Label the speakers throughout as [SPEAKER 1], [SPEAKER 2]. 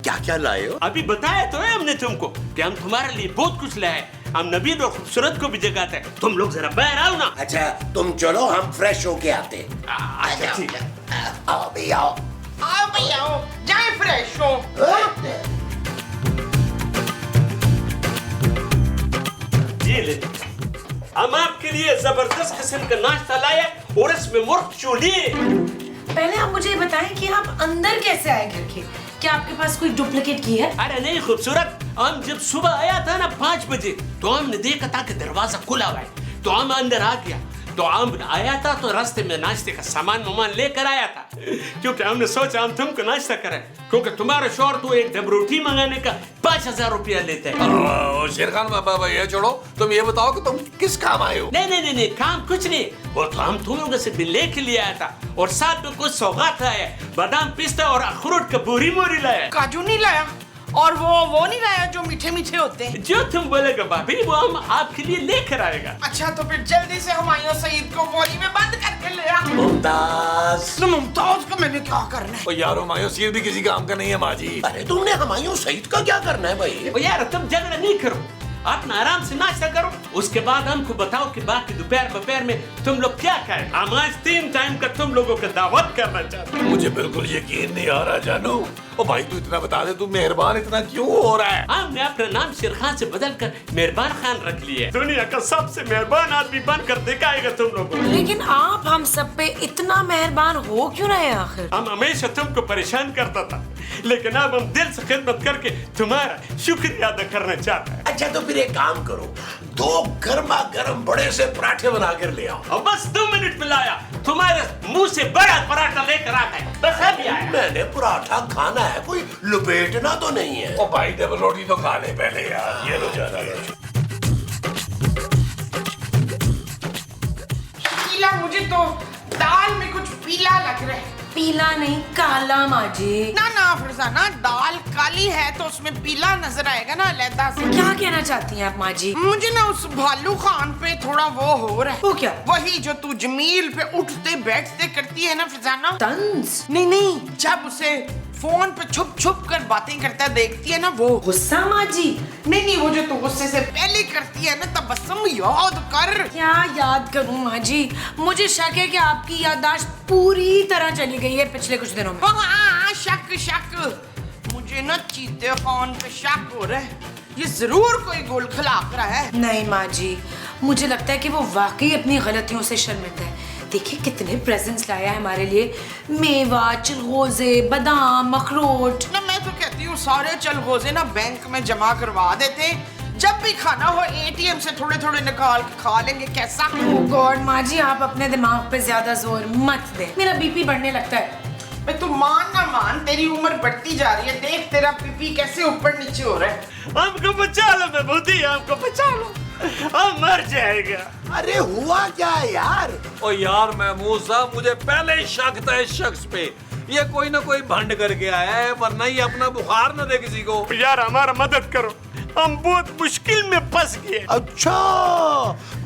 [SPEAKER 1] क्या क्या लाए हो?
[SPEAKER 2] अभी बताया तो है हमने तुमको कि हम तुम्हारे लिए बहुत कुछ लाए। हम नबील और खूबसूरत को भी जगाते हैं। तुम लोग जरा बाहर आओ ना।
[SPEAKER 1] अच्छा तुम चलो, हम फ्रेश होके आते हैं।
[SPEAKER 2] अच्छा ठीक है।
[SPEAKER 1] आओ भी आओ।
[SPEAKER 3] आओ भैया आओ, जाए फ्रेश हो।
[SPEAKER 2] ये ले, हम आपके लिए जबरदस्त किस्म का नाश्ता लाए और इसमें मुर्ग चूली।
[SPEAKER 4] पहले आप मुझे बताएं कि आप अंदर कैसे आए घर के? क्या आपके पास कोई डुप्लीकेट की है?
[SPEAKER 2] अरे नहीं खूबसूरत, हम जब सुबह आया था ना 5 बजे तो हमने देखा था कि दरवाजा खुला हुआ है, तो हम अंदर आ गया। तो हम आया था तो रास्ते में नाश्ते का सामान लेकर आया था, क्योंकि हमने सोचा हम तुमको नाश्ता करें, क्योंकि तुम्हारा शौहर तो एक डब रोटी मंगाने का 5000 रुपया लेते हैं।
[SPEAKER 5] शेर खान बाबा ये छोड़ो, तुम ये बताओ कि तुम किस काम आए हो?
[SPEAKER 2] नहीं, काम कुछ नहीं। वो तो हम तुम लोगों से भी लेके लिया आया था और साथ में कुछ सौगात लाया, बादाम पिस्ता और अखरोट का बोरी लाया।
[SPEAKER 3] काजू नहीं लाया? और वो नहीं लाया जो मीठे मीठे होते हैं?
[SPEAKER 2] जो तुम बोलेगा भाभी वो हम आपके लिए लेकर आएगा।
[SPEAKER 3] अच्छा तो फिर जल्दी से हुमायूं सईद को बोरी में बंद करके ले आ।
[SPEAKER 1] मुमताज।
[SPEAKER 3] तो मुमताज को मैंने क्या करना है?
[SPEAKER 5] ओ यार हुमायूं सईद भी किसी काम का नहीं है माँ जी।
[SPEAKER 1] अरे तुमने हुमायूं सईद का क्या करना है भाई?
[SPEAKER 2] ओ यार तुम झगड़ा नहीं करो, अपना आराम से नाश्ता करो, उसके बाद हमको बताओ कि बाकी दोपहर में तुम लोग क्या खाए। हम आज 3 टाइम का तुम लोगों का दावत करना चाहते हैं।
[SPEAKER 5] मुझे बिल्कुल यकीन नहीं आ रहा जानू। ओ भाई तू इतना बता दे, तू मेहरबान इतना क्यों हो रहा है?
[SPEAKER 2] हमने अपना नाम शेर खान से बदल कर मेहरबान खान रख लिया। दुनिया का सबसे मेहरबान आदमी बनकर दिखाएगा तुम लोगों को।
[SPEAKER 4] लेकिन आप हम सब पे इतना मेहरबान हो क्यों रहे आखिर?
[SPEAKER 2] हम हमेशा तुमको परेशान करता था, लेकिन अब हम दिल से खिदमत करके तुम्हारा शुक्रिया अदा करना चाहते हैं।
[SPEAKER 1] अच्छा तो फिर एक काम करो, 2 गर्मा गर्म बड़े से पराठे बना कर ले आओ।
[SPEAKER 2] और बस 2 मिनट में लाया, तुम्हारे मुंह से बड़ा पराठा लेकर आता है। बस अभी आया।
[SPEAKER 1] मैंने पराठा खाना है, कोई लपेटना तो नहीं है।
[SPEAKER 5] ओ भाई डबल रोटी तो खा ले पहले यार, ये लो ज्यादा।
[SPEAKER 3] पीला, मुझे तो दाल में कुछ पीला लग रहा है।
[SPEAKER 4] पीला नहीं काला माँ जी।
[SPEAKER 3] ना फरजाना, दाल काली है तो उसमें पीला नजर आएगा ना अलग से।
[SPEAKER 4] क्या कहना चाहती हैं आप माँ जी?
[SPEAKER 3] मुझे ना उस भालू खान पे थोड़ा वो हो रहा है।
[SPEAKER 4] वो क्या?
[SPEAKER 3] वही जो तू जमील पे उठते बैठते करती है ना फरजाना।
[SPEAKER 4] तंज?
[SPEAKER 3] नहीं, जब उसे फोन पे छुप कर बातें करता देखती है ना वो।
[SPEAKER 4] गुस्सा माँ जी?
[SPEAKER 3] नहीं, वो जो तू गुस्से से पहले करती है ना तबस्सुम याद कर।
[SPEAKER 4] क्या याद करूं माँ जी? मुझे शक है कि आपकी याददाश्त पूरी तरह चली गई है पिछले कुछ दिनों में।
[SPEAKER 3] हाँ, शक। मुझे ना चीते खान पे शक हो रहा है, ये जरूर कोई गोल खिलाफ रहा है।
[SPEAKER 4] नहीं माँ जी, मुझे लगता है कि वो वाकई अपनी गलतियों से शर्मिंदा है। देखिए कितने प्रेजेंट्स लाया है हमारे लिए, मेवा, चिलगोजे, बादाम, अखरोट।
[SPEAKER 3] ना मैं तो कहती हूँ सारे चलगोजे ना बैंक में जमा करवा देते, जब भी खाना हो एटीएम से थोड़े निकाल के खा लेंगे, कैसा?
[SPEAKER 4] ओह गॉड माँ जी, आप अपने दिमाग पे ज्यादा जोर मत दें, मेरा बीपी बढ़ने लगता है।
[SPEAKER 3] तू मान ना मान, तेरी उम्र बढ़ती जा रही है, देख तेरा बीपी कैसे ऊपर नीचे हो रहा है।
[SPEAKER 2] हमको बचा लो महबूदी, हमको बचा लो, हम मर जाएगा।
[SPEAKER 1] अरे हुआ क्या यार?
[SPEAKER 5] ओ यार महमूद साहब, मुझे पहले ही शक था इस शख्स पे, ये कोई ना कोई भंड करके आया है, वरना ये अपना बुखार न दे किसी को।
[SPEAKER 2] यार हमारा मदद करो, हम बहुत मुश्किल में फंस गए।
[SPEAKER 1] अच्छा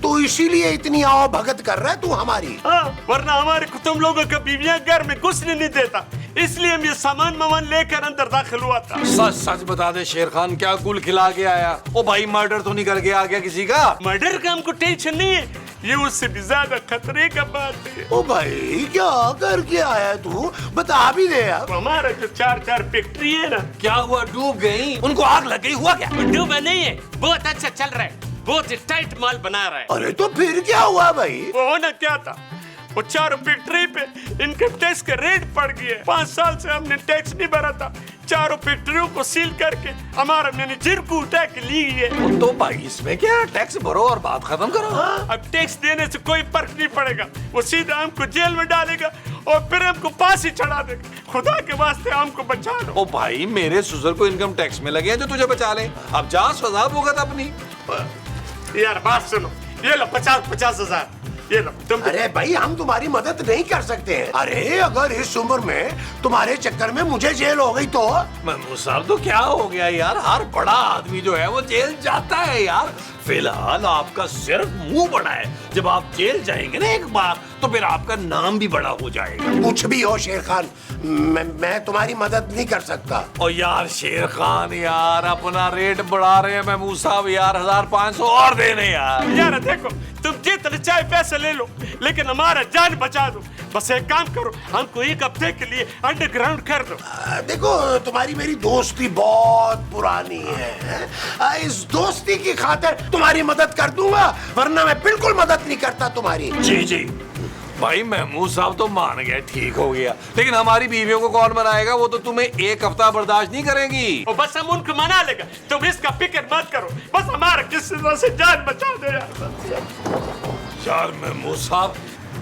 [SPEAKER 1] तो इसीलिए इतनी आओ भगत कर रहा है तू हमारी?
[SPEAKER 2] हाँ, वरना हमारे को तुम लोगों का बीवियां घर में घुसने नहीं देता, इसलिए हम ये सामान लेकर अंदर दाखिल हुआ था।
[SPEAKER 5] सच बता दे शेर खान, क्या गुल खिला के आया? ओ भाई मर्डर तो नहीं करके आ गया किसी का?
[SPEAKER 2] मर्डर का हमको टेंशन नहीं है, ये उससे भी ज्यादा खतरे का बात है।
[SPEAKER 1] ओ भाई क्या करके आया तू, बता भी दे यार।
[SPEAKER 2] हमारा जो 4 फैक्ट्री है ना,
[SPEAKER 5] क्या हुआ, डूब गई? उनको आग लग गई? हुआ क्या?
[SPEAKER 2] डूबा नहीं है, बहुत अच्छा चल रहा है, बहुत टाइट माल बना रहा है।
[SPEAKER 1] अरे तो फिर क्या हुआ भाई?
[SPEAKER 2] वो होना क्या था, वो 4 फैक्ट्री पे इनकम टैक्स का रेट पड़ गया। 5 साल से हमने टैक्स नहीं भरा था, 4 फैक्ट्रियों को सील करके हमारा मैनेजर को उठा के ली है।
[SPEAKER 5] तो भाई इसमें क्या, टैक्स भरो और बात खत्म करो।
[SPEAKER 2] अब टैक्स देने से कोई फर्क नहीं पड़ेगा, वो सीधा हमको जेल में डालेगा और फिर हमको फांसी चढ़ा देगा। खुदा के वास्ते हमको बचा लो।
[SPEAKER 5] ओ भाई मेरे सुसर को इनकम टैक्स में लगे हैं जो तुझे बचा ले, अब जा सजा भुगत अपनी।
[SPEAKER 2] यार बात सुनो, ये लो 50,000। ये लो तुम।
[SPEAKER 1] अरे भाई हम तुम्हारी मदद नहीं कर सकते हैं। अरे अगर इस उम्र में तुम्हारे चक्कर में मुझे जेल हो गई तो?
[SPEAKER 5] महमूद साहब तो क्या हो गया यार, हर बड़ा आदमी जो है वो जेल जाता है यार। फिलहाल आपका सिर्फ मुंह बड़ा है, जब आप जेल जाएंगे ना एक बार तो फिर आपका नाम भी बड़ा हो जाएगा।
[SPEAKER 1] कुछ भी हो शेर खान, मैं तुम्हारी मदद नहीं कर सकता।
[SPEAKER 5] और यार शेर खान यार अपना रेट बढ़ा रहे हैं महमूद साहब यार, 1500 और देने यार।
[SPEAKER 2] यार देखो तुम जितने चाहे पैसे ले लो, लेकिन हमारा जान बचा दो। बस एक काम करो, हमको एक हफ्ते के लिए अंडरग्राउंड कर दो।
[SPEAKER 1] देखो तुम्हारी मेरी दोस्ती बहुत पुरानी है, इस दोस्ती की खातिर तुम्हारी मदद कर दूंगा, वरना मैं बिल्कुल मदद नहीं करता तुम्हारी।
[SPEAKER 5] जी जी भाई महमूद साहब तो मान गए, ठीक हो गया, लेकिन हमारी बीवियों को कौन मनाएगा? वो तो तुम्हें एक हफ्ता बर्दाश्त नहीं करेंगी।
[SPEAKER 2] और बस हम उनको मना लेगा, तुम इसका फिक्र मत करो, बस हमारा किसी तरह से जान बचा दो
[SPEAKER 5] यार महमूद साहब,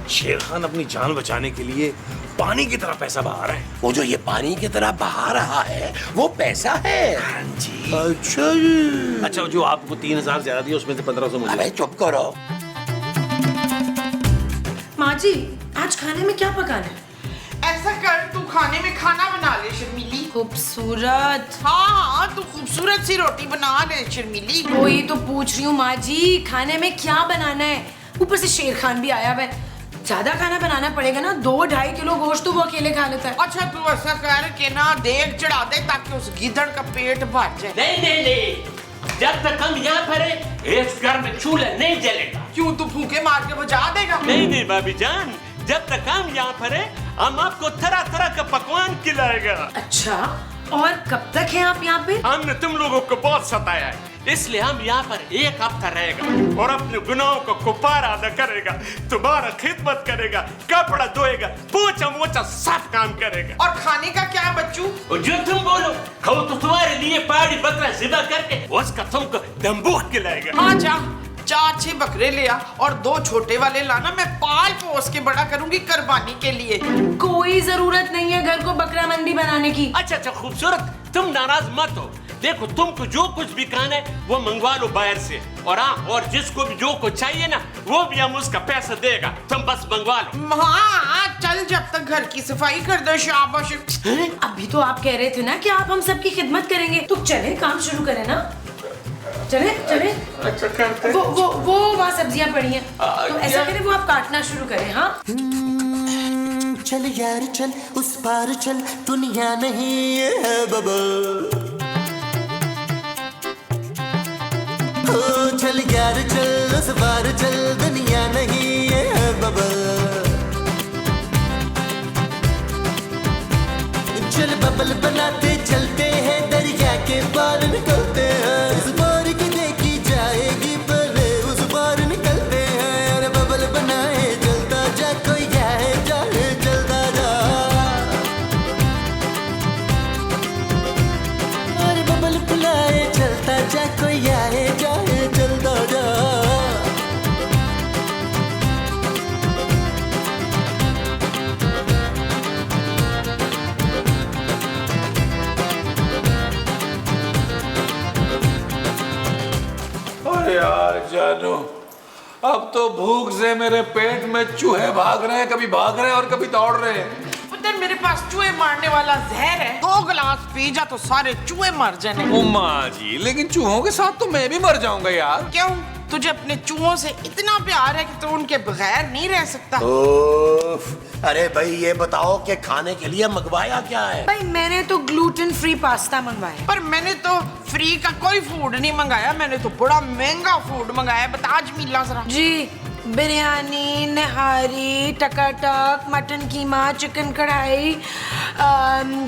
[SPEAKER 5] शेर खान अपनी जान बचाने के लिए पानी की तरह पैसा बहा रहा है।
[SPEAKER 1] वो जो ये पानी की तरह बहा रहा है वो पैसा है?
[SPEAKER 5] हाँ जी।
[SPEAKER 1] अच्छा जी।
[SPEAKER 5] अच्छा जो आपको 3000 ज्यादा दिया उसमें से 1500 मुझे।
[SPEAKER 1] अबे चुप करो।
[SPEAKER 4] माँ जी आज खाने में क्या पकाना है?
[SPEAKER 3] ऐसा कर, तू खाने में खाना बना ले शर्मीली।
[SPEAKER 4] खूबसूरत।
[SPEAKER 3] हाँ तू खूबसूरत सी रोटी बना ले शर्मीली।
[SPEAKER 4] वही तो पूछ रही हूँ माँ जी, खाने में क्या बनाना है? ऊपर से शेर खान भी आया हुआ है, ज्यादा खाना बनाना पड़ेगा ना। 2-2.5 किलो गोश्त तो वो अकेले खा लेता है।
[SPEAKER 3] अच्छा तू ऐसा कर के ना देख चढ़ा दे ताकि उस गीदड़ का पेट भर जाए।
[SPEAKER 2] नहीं, जब तक हम यहाँ पर है इस घर में चूल्हा नहीं जलेगा।
[SPEAKER 3] क्यों, तू फूके मार के बुझा देगा?
[SPEAKER 2] नहीं भाभी जान, जब तक हम यहाँ पर है हम आपको तरह तरह का पकवान खिलाएगा।
[SPEAKER 4] अच्छा और कब तक है आप यहाँ पे?
[SPEAKER 2] हमने तुम लोगों को बहुत सताया है, इसलिए हम यहाँ पर एक हफ्ता रहेगा और अपने गुनाहों को कुपारा अदा करेगा, तुम्हारा खिदमत करेगा, कपड़ा धोएगा, पोछा मोछा सब काम करेगा।
[SPEAKER 3] और खाने का क्या बच्चू?
[SPEAKER 2] और जो तुम बोलो खाओ तो तुम्हारे लिए पहाड़ी बकरा ज़िबा करके उसका तुमको दम्बूख खिलाएगा।
[SPEAKER 3] हाँ जा, 4-6 बकरे ले आ और 2 छोटे वाले लाना, मैं पाल पोस के बड़ा करूंगी कुर्बानी के लिए।
[SPEAKER 4] कोई जरूरत नहीं है घर को बकरा मंडी बनाने की।
[SPEAKER 2] अच्छा खूबसूरत, तुम नाराज मत हो। देखो तुमको जो कुछ भी खाना है वो मंगवा लो बाहर से, और हाँ और जिसको भी जो कुछ चाहिए ना वो भी हम उसका पैसा देगा, तुम बस मंगवा लो।
[SPEAKER 3] हाँ चल, जब तक घर की सफाई कर दो। शाबाश।
[SPEAKER 4] अभी तो आप कह रहे थे ना कि आप हम सबकी खिदमत करेंगे, तो चले काम शुरू करें ना। चले।
[SPEAKER 2] अच्छा करते।
[SPEAKER 4] वो वहाँ सब्जियां पड़ी हैं, तो ऐसा करें वो आप काटना शुरू करें। हाँ
[SPEAKER 6] चल यार चल, उस पार चल, दुनिया नहीं ये है बबल। ओ चल यार चल, उस पार चल, दुनिया नहीं ये है बबल। चल बबल बनाते चलते हैं, दरिया के पार निकलते हैं। इस पार की देखी जाएगी पहले, उस पार निकलते हैं। अरे बबल बनाए चलता जा, कोई जाए जाए चलता जा। अरे बबल बुलाए चलता जा, कोई आए जाए चलता जा।
[SPEAKER 5] अरे यार जानू, अब तो भूख से मेरे पेट में चूहे भाग रहे हैं, कभी भाग रहे हैं और कभी दौड़ रहे हैं।
[SPEAKER 3] पुत्र मेरे पास चूहे मारने वाला जहर है, 2 गिलास पी जा तो सारे चूहे मर जाने।
[SPEAKER 5] उम्मा जी, लेकिन चूहों के साथ तो मैं भी मर जाऊंगा यार।
[SPEAKER 3] क्यों, तुझे अपने चूहों से इतना प्यार है कि तू उनके बगैर नहीं रह सकता?
[SPEAKER 1] उफ, अरे भाई ये बताओ कि खाने के लिए मंगवाया क्या है?
[SPEAKER 4] भाई मैंने तो ग्लूटेन फ्री पास्ता मंगवाया।
[SPEAKER 3] पर मैंने तो फ्री का कोई फूड नहीं मंगाया, मैंने तो बड़ा महंगा फूड मंगाया। बता जमीला जरा।
[SPEAKER 4] जी बिरयानी, नहारी, टकाटक, मटन कीमा, चिकन कढ़ाई,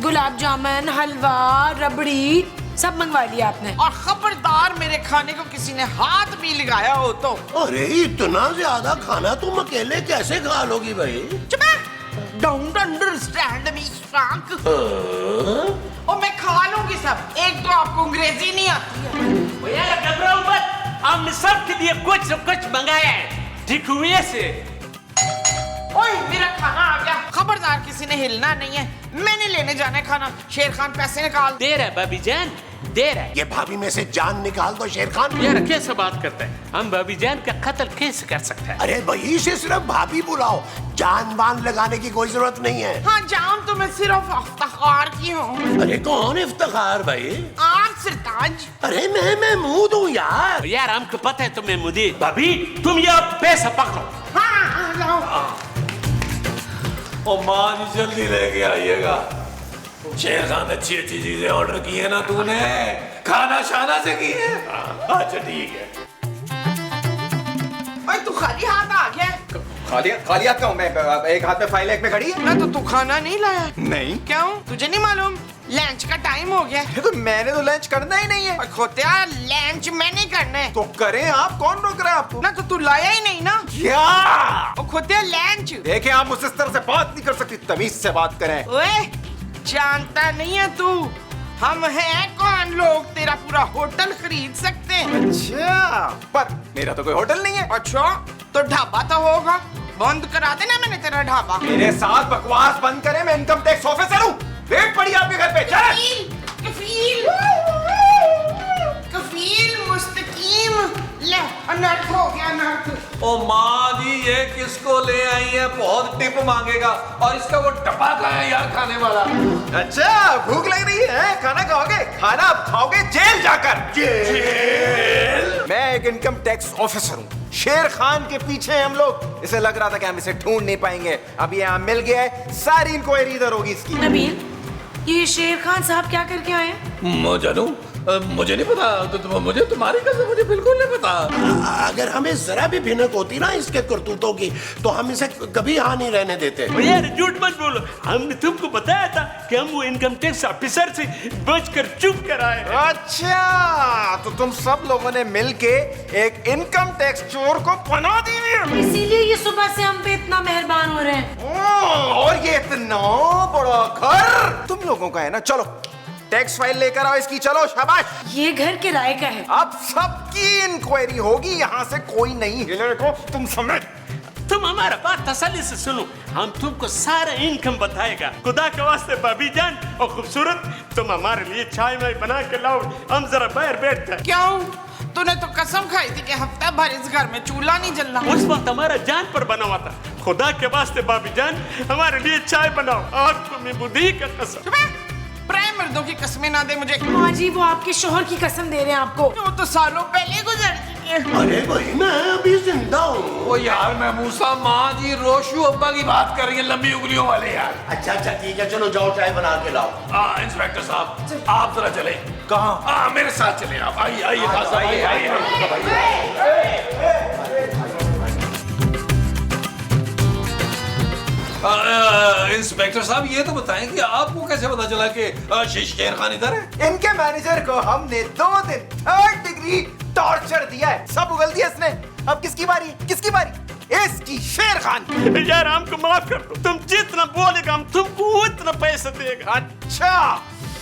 [SPEAKER 4] गुलाब जामुन, हलवा, रबड़ी सब मंगवा लिया आपने।
[SPEAKER 3] और खबरदार मेरे खाने को किसी ने हाथ भी लगाया हो तो।
[SPEAKER 1] अरे इतना ज्यादा खाना तुम अकेले कैसे खा लोगी भाई?
[SPEAKER 3] चुप है, डोंट अंडरस्टैंड मी फ्रैंक। और मैं खा लूंगी सब, एक तो आपको अंग्रेजी नहीं आती है।
[SPEAKER 2] यार घबराओ मत, हमने सबके लिए कुछ न कुछ मंगाया है, ठीक हुए से।
[SPEAKER 3] ओए मेरा खाना आ गया। खबरदार किसी ने हिलना नहीं है, मैंने लेने जाना है खाना। शेर खान पैसे निकाल।
[SPEAKER 2] दे रहा है भाभी जान, दे रहा है।
[SPEAKER 1] ये भाभी में से जान निकाल दो शेर खान।
[SPEAKER 2] यार कैसे बात करता है, हम भाभी जान का कत्ल कैसे कर सकते हैं?
[SPEAKER 1] अरे वही से सिर्फ भाभी बुलाओ, जान बान लगाने की कोई जरूरत नहीं है।
[SPEAKER 3] हाँ जान तो मैं सिर्फ इफ्तिखार की हूँ।
[SPEAKER 1] अरे कौन इफ्तिखार भाई?
[SPEAKER 3] आप सरताज।
[SPEAKER 1] अरे मैं महमूद हूँ यार।
[SPEAKER 2] यार हमको पता है तुम्हें मुदीर। भाभी तुम ये पैसा पकड़ो।
[SPEAKER 3] हाँ लाओ।
[SPEAKER 5] ओ माँ जी जल्दी लेके आइएगा। शेर खान अच्छी अच्छी चीजें ऑर्डर की है ना तूने, खाना शाना से की है? अच्छा ठीक है।
[SPEAKER 3] भाई तू खाली हाथ आ गया?
[SPEAKER 7] खाली हाथ कहूँ मैं? एक हाथ में फाइल एक में घड़ी है
[SPEAKER 3] ना। तो तू खाना नहीं लाया?
[SPEAKER 7] नहीं।
[SPEAKER 3] क्यों? तुझे नहीं मालूम लंच का टाइम हो गया?
[SPEAKER 7] तो मैंने तो लंच करना ही नहीं है।
[SPEAKER 3] और खोतिया लंच मैंने करना है।
[SPEAKER 7] तो करें आप, कौन रोक रहा है आपको?
[SPEAKER 3] ना तो तू लाया ही नहीं ना।
[SPEAKER 7] क्या?
[SPEAKER 3] और खोतिया लंच।
[SPEAKER 7] देखे आप मुझसे इस तरह से बात नहीं कर सकती, तमीज से बात करें।
[SPEAKER 3] ओए जानता नहीं है तू हम हैं कौन लोग तेरा पूरा होटल खरीद सकते हैं।
[SPEAKER 7] अच्छा, पर मेरा तो कोई होटल नहीं है।
[SPEAKER 3] अच्छा तो ढाबा तो होगा, बंद करा देना मैंने तेरा ढाबा।
[SPEAKER 7] मेरे साथ बकवास बंद करें, मैं इनकम टैक्स ऑफिसर हूँ। वेट पड़ी आपके घर पे। चल
[SPEAKER 3] कफील कफील मुस्तकीम। ले अनर्थ हो गया, अनर्थ।
[SPEAKER 5] ओ माँ जी ये किसको ले आई है? बहुत टिप मांगेगा। और इसका वो डब्बा कहाँ है यार खाने वाला?
[SPEAKER 7] अच्छा भूख लग रही है, खाना खाओगे? खाना आप खाओगे जेल जाकर।
[SPEAKER 5] जेल?
[SPEAKER 7] मैं एक इनकम टैक्स ऑफिसर हूँ। शेर खान के पीछे हम लोग। इसे लग रहा था कि हम इसे ढूंढ नहीं पाएंगे, अब ये मिल गया है। सारी इंक्वायरी इधर होगी इसकी।
[SPEAKER 4] नबील, ये शेर खान साहब क्या करके आए हैं?
[SPEAKER 5] जानू मुझे नहीं पता। तो मुझे तुम्हारी कसम मुझे बिल्कुल नहीं पता।
[SPEAKER 1] अगर हमें जरा भी भिनक होती ना इसके करतूतों की, तो हम इसे कभी यहाँ नहीं रहने देते।
[SPEAKER 2] यार झूठ मत बोलो, हमने तुमको बताया था कि हम वो इनकम टैक्स ऑफिसर से बचकर चुप कर आए।
[SPEAKER 7] अच्छा तो तुम सब लोगों ने मिलके एक इनकम टैक्स चोर को पनाह दी है।
[SPEAKER 4] इसीलिए ये सुबह से हम पे इतना मेहरबान हो रहे हैं।
[SPEAKER 7] और ये इतना बड़ा घर तुम लोगों का है ना। चलो टैक्स फाइल लेकर आओ इसकी। चलो शाबाश।
[SPEAKER 4] ये घर किराए का है।
[SPEAKER 7] अब सबकी इंक्वायरी होगी, यहाँ से कोई नहीं हिलेगा तुम समेत।
[SPEAKER 2] तुम हमारा बात तसल्ली से सुनो, हम तुमको सारा इनकम बताएगा। खुदा के वास्ते भाभी जान और खूबसूरत, तुम हमारे लिए चाय वाय बना के लाओ, हम जरा बाहर बैठ जाए।
[SPEAKER 3] क्यों? तूने तो कसम खाई थी कि हफ्ता भर इस घर में चूल्हा नहीं जलना।
[SPEAKER 2] उस वक्त हमारा जान पर बना हुआ था। खुदा के वास्ते भाभी जान हमारे लिए चाय बनाओ, आपको मैं बुद्धि का कसम।
[SPEAKER 3] प्राय मर्दों की कसमें ना दे मुझे।
[SPEAKER 4] माँ जी वो आपके शोहर की कसम दे रहे हैं आपको।
[SPEAKER 3] वो तो सालों पहले गुजर चुके हैं।
[SPEAKER 1] अरे भाई मैं अभी जिंदा हूँ।
[SPEAKER 5] ओ यार मैं मूसा माँ जी रोशू अब्बा की बात कर रही है, लंबी उंगलियों वाले यार।
[SPEAKER 1] अच्छा ठीक है, चलो जाओ चाय बना के लाओ।
[SPEAKER 5] इंस्पेक्टर साहब आप जरा चले।
[SPEAKER 7] कहाँ?
[SPEAKER 5] मेरे साथ चले आप। आइए आइए इंस्पेक्टर साहब ये तो बताएं कि आपको कैसे पता चला कि शेर खान इधर है?
[SPEAKER 7] इनके मैनेजर को हमने 2 दिन 3rd डिग्री टॉर्चर दिया है, सब उगल दिया इसने। अब किसकी बारी? किसकी बारी? इसकी। शेर खान।
[SPEAKER 2] यार हमको माफ कर दो, तुम जितना बोलेगा हम तुमको उतना पैसा देगा।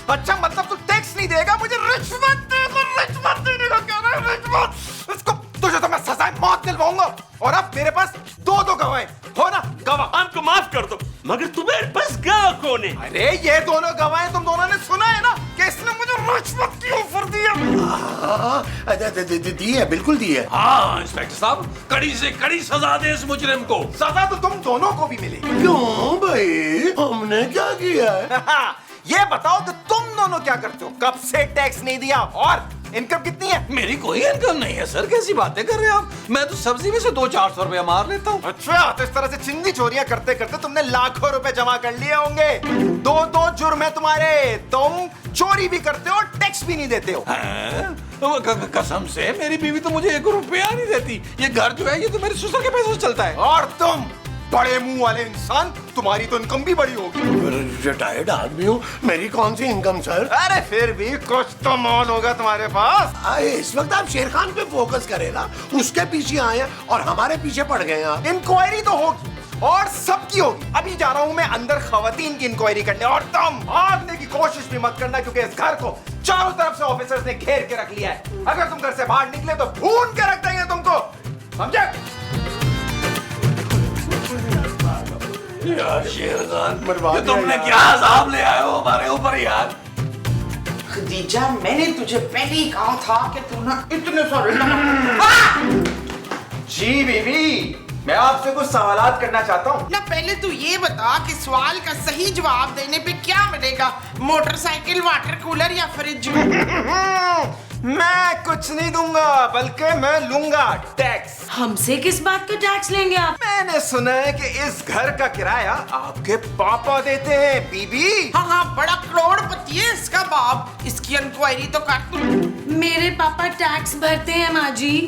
[SPEAKER 7] अच्छा मतलब तू टैक्स नहीं देगा, मुझे रिश्वत देगा। रिश्वत देने का क्या रहा है? रिश्वत। इसको तुझे तो मैं सजाए मौत दिलवाऊंगा। और अब मेरे पास 2 गवाह हो ना। गवाह
[SPEAKER 2] हमको माफ कर दो, मगर तुम्हारे पास गवाह कौन है?
[SPEAKER 7] अरे ये दोनों गवाह तुम दोनों ने सुना है ना कि इसने मुझे रिश्वत की ऑफर दिया।
[SPEAKER 1] दी है, बिल्कुल दी है।
[SPEAKER 5] हाँ इंस्पेक्टर साहब कड़ी से कड़ी सजा दे इस मुजरिम को।
[SPEAKER 7] सजा तो तुम दोनों को भी मिलेगी।
[SPEAKER 1] क्यों भाई, हमने क्या किया है?
[SPEAKER 7] ये बताओ कि तुम दोनों क्या करते हो? कब से टैक्स नहीं दिया और इनकम कितनी है?
[SPEAKER 5] मेरी कोई इनकम नहीं है सर, कैसी बातें कर रहे हैं आप? मैं तो सब्जी में से 200-400 रुपया मार लेता हूँ।
[SPEAKER 7] अच्छा तो इस तरह से चिंदी चोरियां करते करते तुमने लाखों रुपए जमा कर लिए होंगे। 2 जुर्म है तुम्हारे। तुम चोरी भी करते हो, टैक्स भी नहीं देते हो।
[SPEAKER 5] कसम से मेरी बीवी तो मुझे 1 रुपया नहीं देती। ये घर जो है ये तो मेरे ससुर के पैसों से चलता है।
[SPEAKER 7] और तुम बड़े मुंह वाले इंसान, तुम्हारी तो इनकम भी बड़ी होगी।
[SPEAKER 1] रिटायर्ड आदमी हूँ, मेरी कौन सी इनकम सर?
[SPEAKER 7] अरे फिर भी कुछ तो मौल होगा तुम्हारे पास।
[SPEAKER 1] इस वक्त आप शेर खान पे फोकस करेगा, उसके पीछे आए हैं और हमारे पीछे पड़ गए हैं।
[SPEAKER 7] इंक्वायरी तो होगी और सबकी होगी। अभी जा रहा हूँ मैं अंदर खवातीन की इंक्वायरी करने, और तुम भागने की कोशिश भी मत करना क्योंकि इस घर को चारों तरफ से ऑफिसर्स ने घेर के रख लिया है। अगर तुम घर से बाहर निकले तो भून के रख देंगे तुमको, समझे?
[SPEAKER 5] यार शेर खान,
[SPEAKER 1] बर्बाद
[SPEAKER 5] ये तुमने
[SPEAKER 1] है यार।
[SPEAKER 5] क्या अज़ाब ले आए हो हमारे ऊपर यार।
[SPEAKER 3] खदीजा, मैंने तुझे पहले ही कहा था कि तू ना इतने सारे नमक।
[SPEAKER 7] जी बीबी, मैं आपसे कुछ सवालात करना चाहता हूँ।
[SPEAKER 3] ना पहले तू ये बता कि सवाल का सही जवाब देने पे क्या मिलेगा, मोटरसाइकिल, वाटर कूलर या फ्रिज?
[SPEAKER 7] मैं कुछ नहीं दूंगा, बल्कि मैं लूंगा टैक्स।
[SPEAKER 4] हमसे किस बात का टैक्स लेंगे आप?
[SPEAKER 7] मैंने सुना है कि इस घर का किराया आपके पापा देते हैं बीबी।
[SPEAKER 3] हाँ हाँ, बड़ा करोड़पति है इसका बाप। इसकी इंक्वायरी तो कर तू।
[SPEAKER 4] मेरे पापा टैक्स भरते हैं माँ जी।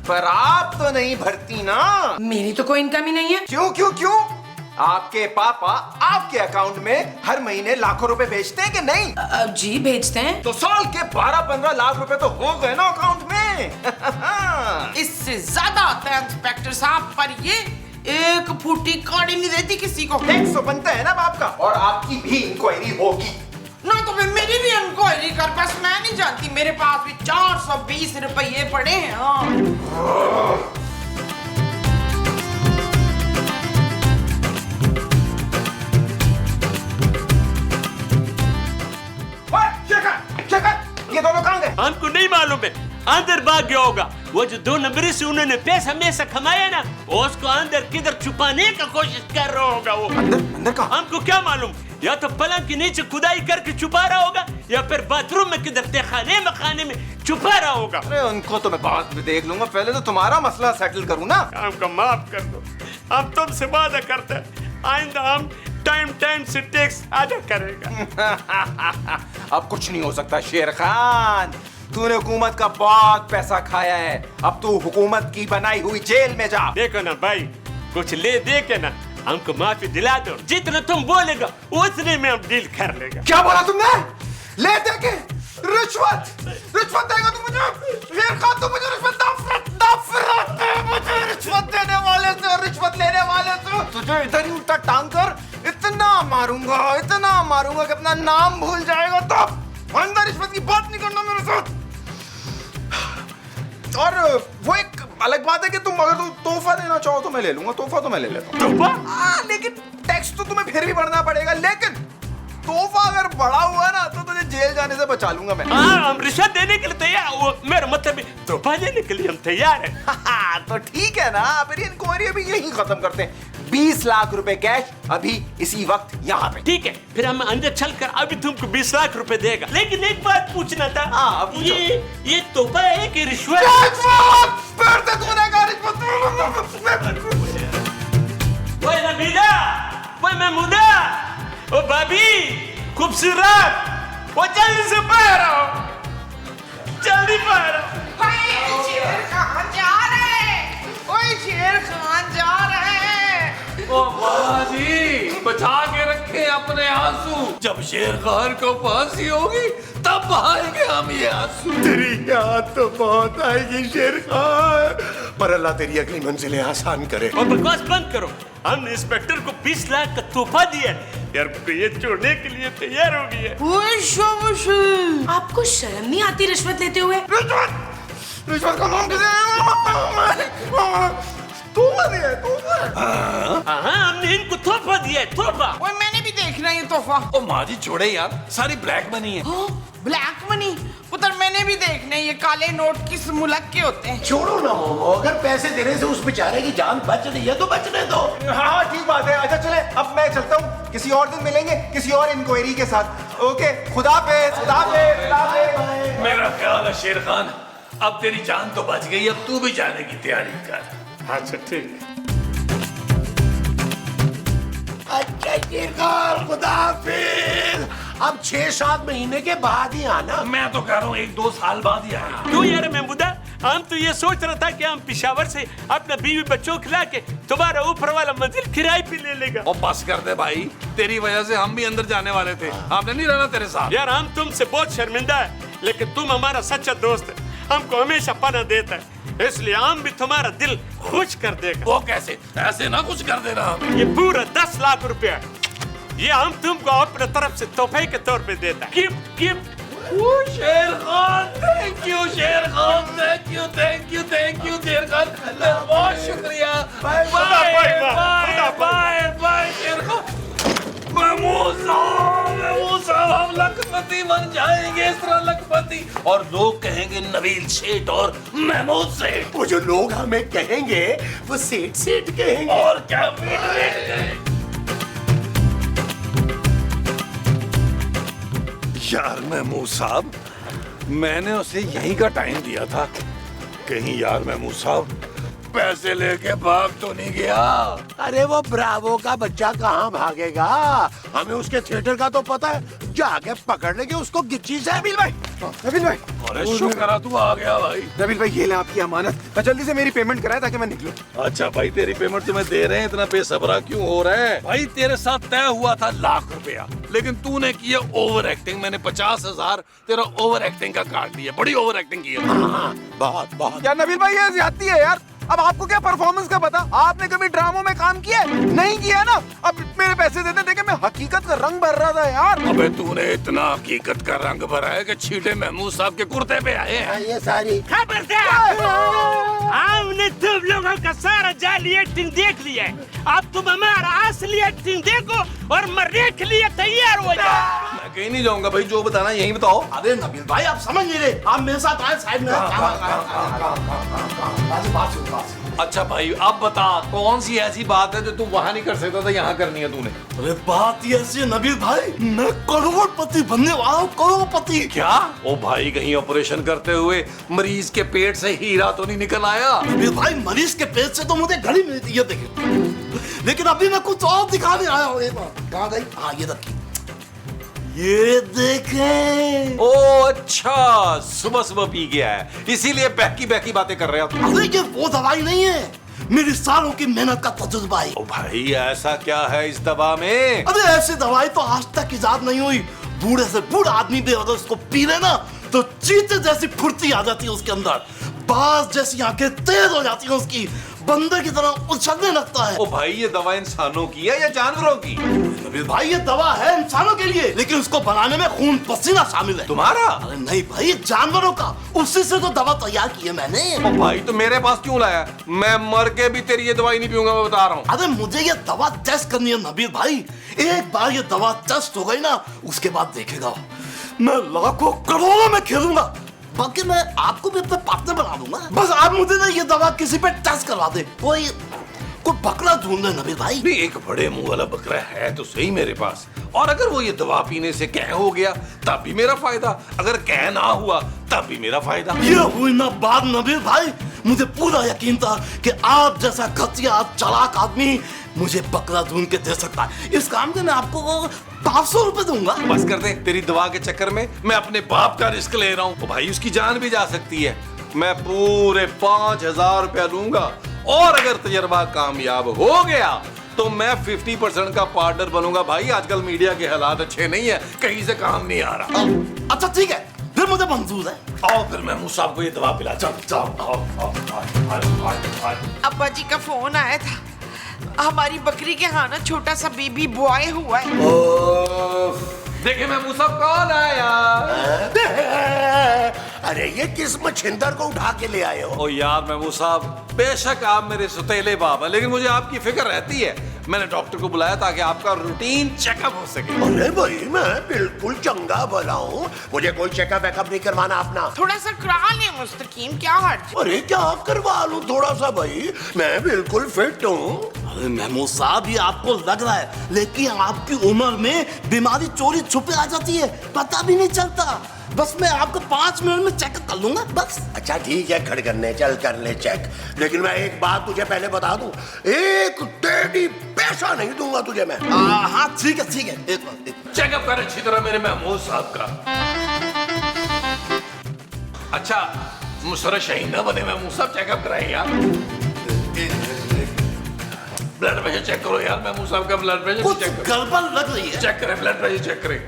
[SPEAKER 7] पर आप तो नहीं भरती ना।
[SPEAKER 4] मेरी तो कोई इनकम ही नहीं है।
[SPEAKER 7] क्यों क्यों क्यों? आपके पापा आपके अकाउंट में हर महीने लाखों रुपए भेजते हैं कि नहीं?
[SPEAKER 4] जी भेजते हैं।
[SPEAKER 7] तो साल के 12-15 लाख रुपए तो हो गए ना अकाउंट में।
[SPEAKER 3] इससे ज्यादा आता है इंस्पेक्टर साहब, पर ये एक फूटी कौड़ी नहीं देती किसी को।
[SPEAKER 7] टैक्स तो बनता है ना बाप का, और आपकी भी इंक्वायरी होगी
[SPEAKER 3] ना। तो फिर मेरी भी इंक्वायरी कर, बस मैं नहीं जानती। मेरे पास भी 420 रुपये पड़े हैं। हाँ।
[SPEAKER 7] ये दोनों कहाँ गए?
[SPEAKER 2] हमको नहीं मालूम है, अंदर भाग गया होगा। वो जो 2 नंबरी से उन्होंने पैसा में से कमाया ना, उसको अंदर किधर छुपाने का कोशिश कर रहा होगा वो।
[SPEAKER 7] अंदर कहाँ?
[SPEAKER 2] हमको क्या मालूम, या तो पलंग के नीचे खुदाई करके छुपा रहा होगा, या फिर बाथरूम में किधर तहखाने मखाने में छुपा रहा होगा।
[SPEAKER 7] अरे उनको तो मैं बाद में देख लूंगा, पहले तो तुम्हारा मसला सेटल करूँ ना।
[SPEAKER 2] हमको माफ कर दो, हम तुमसे वादा करते हैं आइंदा हम टाइम से टैक्स अदा करेगा।
[SPEAKER 7] अब कुछ नहीं हो सकता शेर खान, तूने हुकूमत का बहुत पैसा खाया है। अब तू हुकूमत की बनाई हुई जेल में जा।
[SPEAKER 2] देखो ना भाई, कुछ ले दे के ना हमको माफी दिला दो। जितना तुम बोलेगा उतने में हम डील कर लेगा।
[SPEAKER 7] क्या बोला तुमने? ले दे के रिश्वत देगा तू मुझे? शेर खान, तू मुझे रिश्वत नफरत है मुझे रिश्वत देने वाले से, रिश्वत लेने वाले से। तुझे इधर ही उल्टा टांग कर इतना मारूंगा कि अपना नाम भूल जाएगा। तो अंदर रिश्वत की बात नहीं करना मेरे साथ। और वो एक अलग बात है कि तुम अगर तोहफा देना चाहो तो मैं ले लूंगा, तोहफा तो मैं ले लेता हूँ।
[SPEAKER 2] तोहफा?
[SPEAKER 7] लेकिन टैक्स तो तुम्हें फिर भी भरना पड़ेगा। लेकिन तोहफा अगर बड़ा हुआ ना तो तुझे जेल जाने से बचा लूंगा मैं।
[SPEAKER 2] हाँ, हम रिश्वत देने के लिए तैयार। वो मेरा मतलब तोहफा देने के लिए हम तैयार हैं।
[SPEAKER 7] तो ठीक है ना, फिर इंक्वायरी अभी यही खत्म करते हैं। 20 लाख रुपए कैश अभी इसी वक्त यहाँ पे।
[SPEAKER 2] ठीक है, फिर हम अंदर चलकर अभी तुमको 20 लाख रुपए देगा। लेकिन एक बात पूछना था।
[SPEAKER 7] हाँ, पूछो।
[SPEAKER 2] ये तोहफा है कि रिश्वत?
[SPEAKER 7] फिर से तूने कहा रिश्वत।
[SPEAKER 2] वो नबीला, वो महमूदा, वो भाभी खूबसूरत, वो जल्दी से बाहर आओ, जल्दी बाहर आओ।
[SPEAKER 3] शेर खान जा रहे हैं। ओए शेर खान जा रहे हैं।
[SPEAKER 5] ओ बाजी, बचा के रखे अपने आंसू। जब शेर खान को फांसी होगी तब बहाएंगे हम ये आंसू।
[SPEAKER 1] तेरी याद तो बहुत आएगी शेर खान, पर अल्लाह तेरी अगली मंजिलें आसान करे।
[SPEAKER 2] और बकवास बंद करो। हमने इंस्पेक्टर को 20 लाख का तोहफा दिया है, यार को ये छोड़ने के लिए तैयार हो गई है।
[SPEAKER 3] ओए शाबाश।
[SPEAKER 4] आपको शर्म नहीं आती रिश्वत लेते हुए?
[SPEAKER 7] रिश्वत का नाम किसे? तोहफा दिया है, तोहफा।
[SPEAKER 2] हाँ, हमने इनको तोहफा दिया है, तोहफा।
[SPEAKER 3] ओए मैंने भी देखना ये तोहफा।
[SPEAKER 5] ओ माँ जी छोड़े यार, सारी ब्लैक मनी है।
[SPEAKER 3] ब्लैक मनी पुत्र, मैंने भी देखने ये काले नोट किस मुल्क के होते हैं।
[SPEAKER 1] छोड़ो ना मोमो, अगर पैसे देने से उस बेचारे की जान बच रही है तो बचने दो।
[SPEAKER 7] हाँ ठीक बात है। अच्छा चले, अब मैं चलता हूँ, किसी और दिन मिलेंगे किसी और इंक्वायरी के साथ। ओके, खुदा हाफिज़, खुदा हाफिज़, खुदा हाफिज़।
[SPEAKER 5] मेरा ख्याल है शेर खान, अब तेरी जान तो बच गई, अब तू भी जाने की तैयारी कर।
[SPEAKER 2] अच्छा ठीक है।
[SPEAKER 1] अच्छा शेर खान, खुदा हाफिज़। अब 6-7 महीने के बाद ही आना।
[SPEAKER 5] मैं तो कह रहा हूँ 1-2 साल बाद ही आएगा।
[SPEAKER 2] क्यों यार महमूदा, हम तो ये सोच रहा था कि हम पेशावर से अपना बीवी बच्चों को खिला के तुम्हारा ऊपर वाला मंजिल किराए पे ले लेगा।
[SPEAKER 5] और बस कर दे भाई, तेरी वजह से हम भी अंदर जाने वाले थे, हमने नहीं रहना तेरे साथ।
[SPEAKER 2] यार हम तुमसे बहुत शर्मिंदा है, लेकिन तुम हमारा सच्चा दोस्त है, हमको हमेशा पनाह देता है, इसलिए हम भी तुम्हारा दिल खुश कर देगा।
[SPEAKER 5] वो कैसे? ऐसे ना कुछ कर देना हमें।
[SPEAKER 2] ये पूरा 10 लाख रुपया, ये हम तुमको अपने तरफ से तोहफे के तौर पे देता है। गिफ्ट
[SPEAKER 5] शेर खान, थैंक यू शेर Khan, thank you thank you thank you शेर खान, बहुत शुक्रिया। बाय बाय बाय बाय शेर खान। महमूद साहब हम लखपति बन जाएंगे, इस तरह लखपति, और लोग कहेंगे नबील सेठ और महमूद सेठ।
[SPEAKER 1] वो जो लोग हमें कहेंगे वो सेठ सेठ कहेंगे।
[SPEAKER 5] और क्या मीट यार महमूद साहब, मैंने उसे यहीं का टाइम दिया था। कहीं यार महमूद साहब पैसे लेके भाग तो नहीं गया?
[SPEAKER 1] अरे वो ब्रावो का बच्चा कहाँ भागेगा, हमें उसके थिएटर का तो पता है, जाके पकड़ लेंगे उसको गिच्ची से।
[SPEAKER 7] नबील भाई, नबील भाई,
[SPEAKER 5] अरे शुक्र तू आ गया भाई।
[SPEAKER 7] नबील भाई ये ले आपकी अमानत, मैं जल्दी से मेरी पेमेंट कराए ताकि मैं निकलूं।
[SPEAKER 5] अच्छा भाई, तेरी पेमेंट तुम्हें दे रहे हैं, इतना बेसब्रा क्यों हो रहा है? भाई तेरे साथ तय हुआ था ₹1,00,000, लेकिन तूने किया ओवर एक्टिंग। मैंने 50,000 तेरा ओवर एक्टिंग का काट दिया, बड़ी ओवर एक्टिंग की है।
[SPEAKER 1] बहुत बहुत।
[SPEAKER 7] यार नबील भाई ये ज्यादती है यार। अब आपको क्या परफॉर्मेंस का पता? आपने कभी ड्रामों में काम किया है? नहीं किया ना। अब मेरे पैसे देते देखे मैं हकीकत का रंग भर रहा था यार।
[SPEAKER 5] अबे तूने इतना हकीकत का रंग भरा है कि छींटे महमूद साहब के कुर्ते पे आए हैं।
[SPEAKER 1] ये सारी
[SPEAKER 2] खबरदार, हमने तुम लोगों का सारा जाली एक्टिंग देख लिया है। अब तुम हमारा असली एक्टिंग देखो और मरने के लिए तैयार हो जाओ।
[SPEAKER 5] मैं कहीं नहीं जाऊंगा भाई, जो बताना यही बताओ।
[SPEAKER 8] अरे नबील भाई आप समझ नहीं रहे, आप मेरे साथ आए साइड में।
[SPEAKER 5] अच्छा भाई अब बता, कौन सी ऐसी बात है जो तू वहाँ नहीं कर सकता था, यहाँ करनी है तूने?
[SPEAKER 8] अरे बात ये ऐसी है नबील भाई, मैं करोड़पति बनने वाला हूँ, करोड़पति।
[SPEAKER 5] क्या? ओ भाई, कहीं ऑपरेशन करते हुए मरीज के पेट से हीरा तो नहीं निकल आया?
[SPEAKER 8] नबील भाई मरीज के पेट से तो मुझे घड़ी मिलती है, देखिए। लेकिन अभी मैं कुछ और दिखाने आया हूँ। कहाँ गई? हाँ ये देखिए, ये देखें।
[SPEAKER 5] ओ अच्छा, सुबह सुबह पी गया है, इसीलिए बहकी बहकी बातें कर रहे हो।
[SPEAKER 8] अरे ये वो दवाई नहीं है, मेरी सालों की मेहनत का तजुर्बा है।
[SPEAKER 5] ओ भाई ऐसा क्या है इस दवा में?
[SPEAKER 8] अरे ऐसी दवाई तो आज तक इजाद नहीं हुई। बूढ़े से बूढ़ा आदमी भी अगर उसको पी लेना तो चीते जैसी फुर्ती आ जाती है उसके अंदर, बाज जैसी आंखें तेज हो जाती है उसकी, बंदर की तरह उछलने लगता है।
[SPEAKER 5] ओ भाई ये दवा इंसानों की है या जानवरों की?
[SPEAKER 8] नबील भाई ये दवा है इंसानों के लिए, लेकिन उसको बनाने में खून पसीना शामिल है।
[SPEAKER 5] तुम्हारा?
[SPEAKER 8] अरे नहीं भाई, जानवरों का, उसी से तो दवा तैयार की है मैंने।
[SPEAKER 5] ओ भाई तो मेरे पास क्यों लाया? मैं मर के भी तेरी ये दवाई नहीं पीऊंगा, मैं बता रहा हूँ।
[SPEAKER 8] अरे मुझे ये दवा टेस्ट करनी है नबील भाई। एक बार ये दवा टेस्ट हो गई ना, उसके बाद देखेगा मैं लाखों करोड़ों में खेलूंगा, बाकी मैं आपको भी अपना पार्टनर बना दूंगा। बस आप मुझे ना ये दवा किसी पे टेस्ट करवा दे। कोई बकरा ढूंढ ले नबील भाई।
[SPEAKER 5] भी एक बड़े मुंह वाला बकरा है तो सही मेरे पास, और अगर वो ये दवा पीने से कह हो गया तब भी मेरा फायदा, अगर कह ना हुआ तब भी मेरा फायदा।
[SPEAKER 8] ये हुई ना बात नबील भाई, मुझे पूरा यकीन था कि आप जैसा घटिया चालाक आदमी मुझे बकरा ढूंढ के दे सकता है। इस काम के मैं आपको 500 रुपए दूंगा।
[SPEAKER 5] बस कर दे, तेरी दवा के चक्कर में मैं अपने बाप का रिस्क ले रहा हूँ। तो भाई उसकी जान भी जा सकती है। मैं पूरे 5,000 रुपया लूंगा, और अगर तजर्बा कामयाब हो गया तो मैं 50% का पार्टनर बनूंगा। भाई आजकल मीडिया के हालात अच्छे नहीं है, कहीं से काम नहीं आ रहा।
[SPEAKER 8] अच्छा ठीक है, फिर मुझे मंजूर है।
[SPEAKER 5] आओ फिर मैं मुझ साहब को ये दवा पिला। चल जाओ।
[SPEAKER 3] अब्बा जी का फोन आया था, हमारी बकरी के यहाँ ना छोटा सा बेबी बॉय हुआ है।
[SPEAKER 5] देखे महमूद साहब कौन आया?
[SPEAKER 1] अरे ये किस मछिंदर को उठा के ले आए हो?
[SPEAKER 5] ओ यार महमूद साहब, बेशक आप मेरे सुतेले बाप हैं, लेकिन मुझे आपकी फिक्र रहती है। मैंने डॉक्टर को बुलाया ताकि आपका रूटीन चेकअप हो सके।
[SPEAKER 1] अरे भाई मैं बिल्कुल चंगा भला हूँ, मुझे कोई चेकअप वेकअप नहीं करवाना अपना।
[SPEAKER 3] थोड़ा सा करा ले मुस्तकीम, क्या हर्ज?
[SPEAKER 1] अरे क्या करवा लूँ थोड़ा सा भाई, मैं बिल्कुल फिट हूँ।
[SPEAKER 8] अरे महमूद साहब ये आपको लग रहा है, लेकिन आपकी उम्र में बीमारी चोरी छुपे आ जाती है, पता भी नहीं चलता। बस मैं आपको 5 मिनट में चेक कर लूंगा बस।
[SPEAKER 1] अच्छा ठीक है खड़गन्ने, चल कर ले चेक, लेकिन मैं एक बात तुझे पहले बता दूं, एक टेढ़ी पैसा नहीं दूंगा तुझे मैं।
[SPEAKER 8] हाँ ठीक है एक बार
[SPEAKER 5] चेकअप कर अच्छी तरह मेरे महमूद साहब का। अच्छा मुसर्रत शहीद ना बने महमूद साहब, चेकअप कराए यार। ब्लड प्रेशर चेक करो यार, महमूद साहब का ब्लड प्रेशर
[SPEAKER 8] कुछ
[SPEAKER 5] चेक करो।
[SPEAKER 8] गड़बड़ लग रही है।
[SPEAKER 5] चेक करें, ब्लड प्रेशर चेक करें।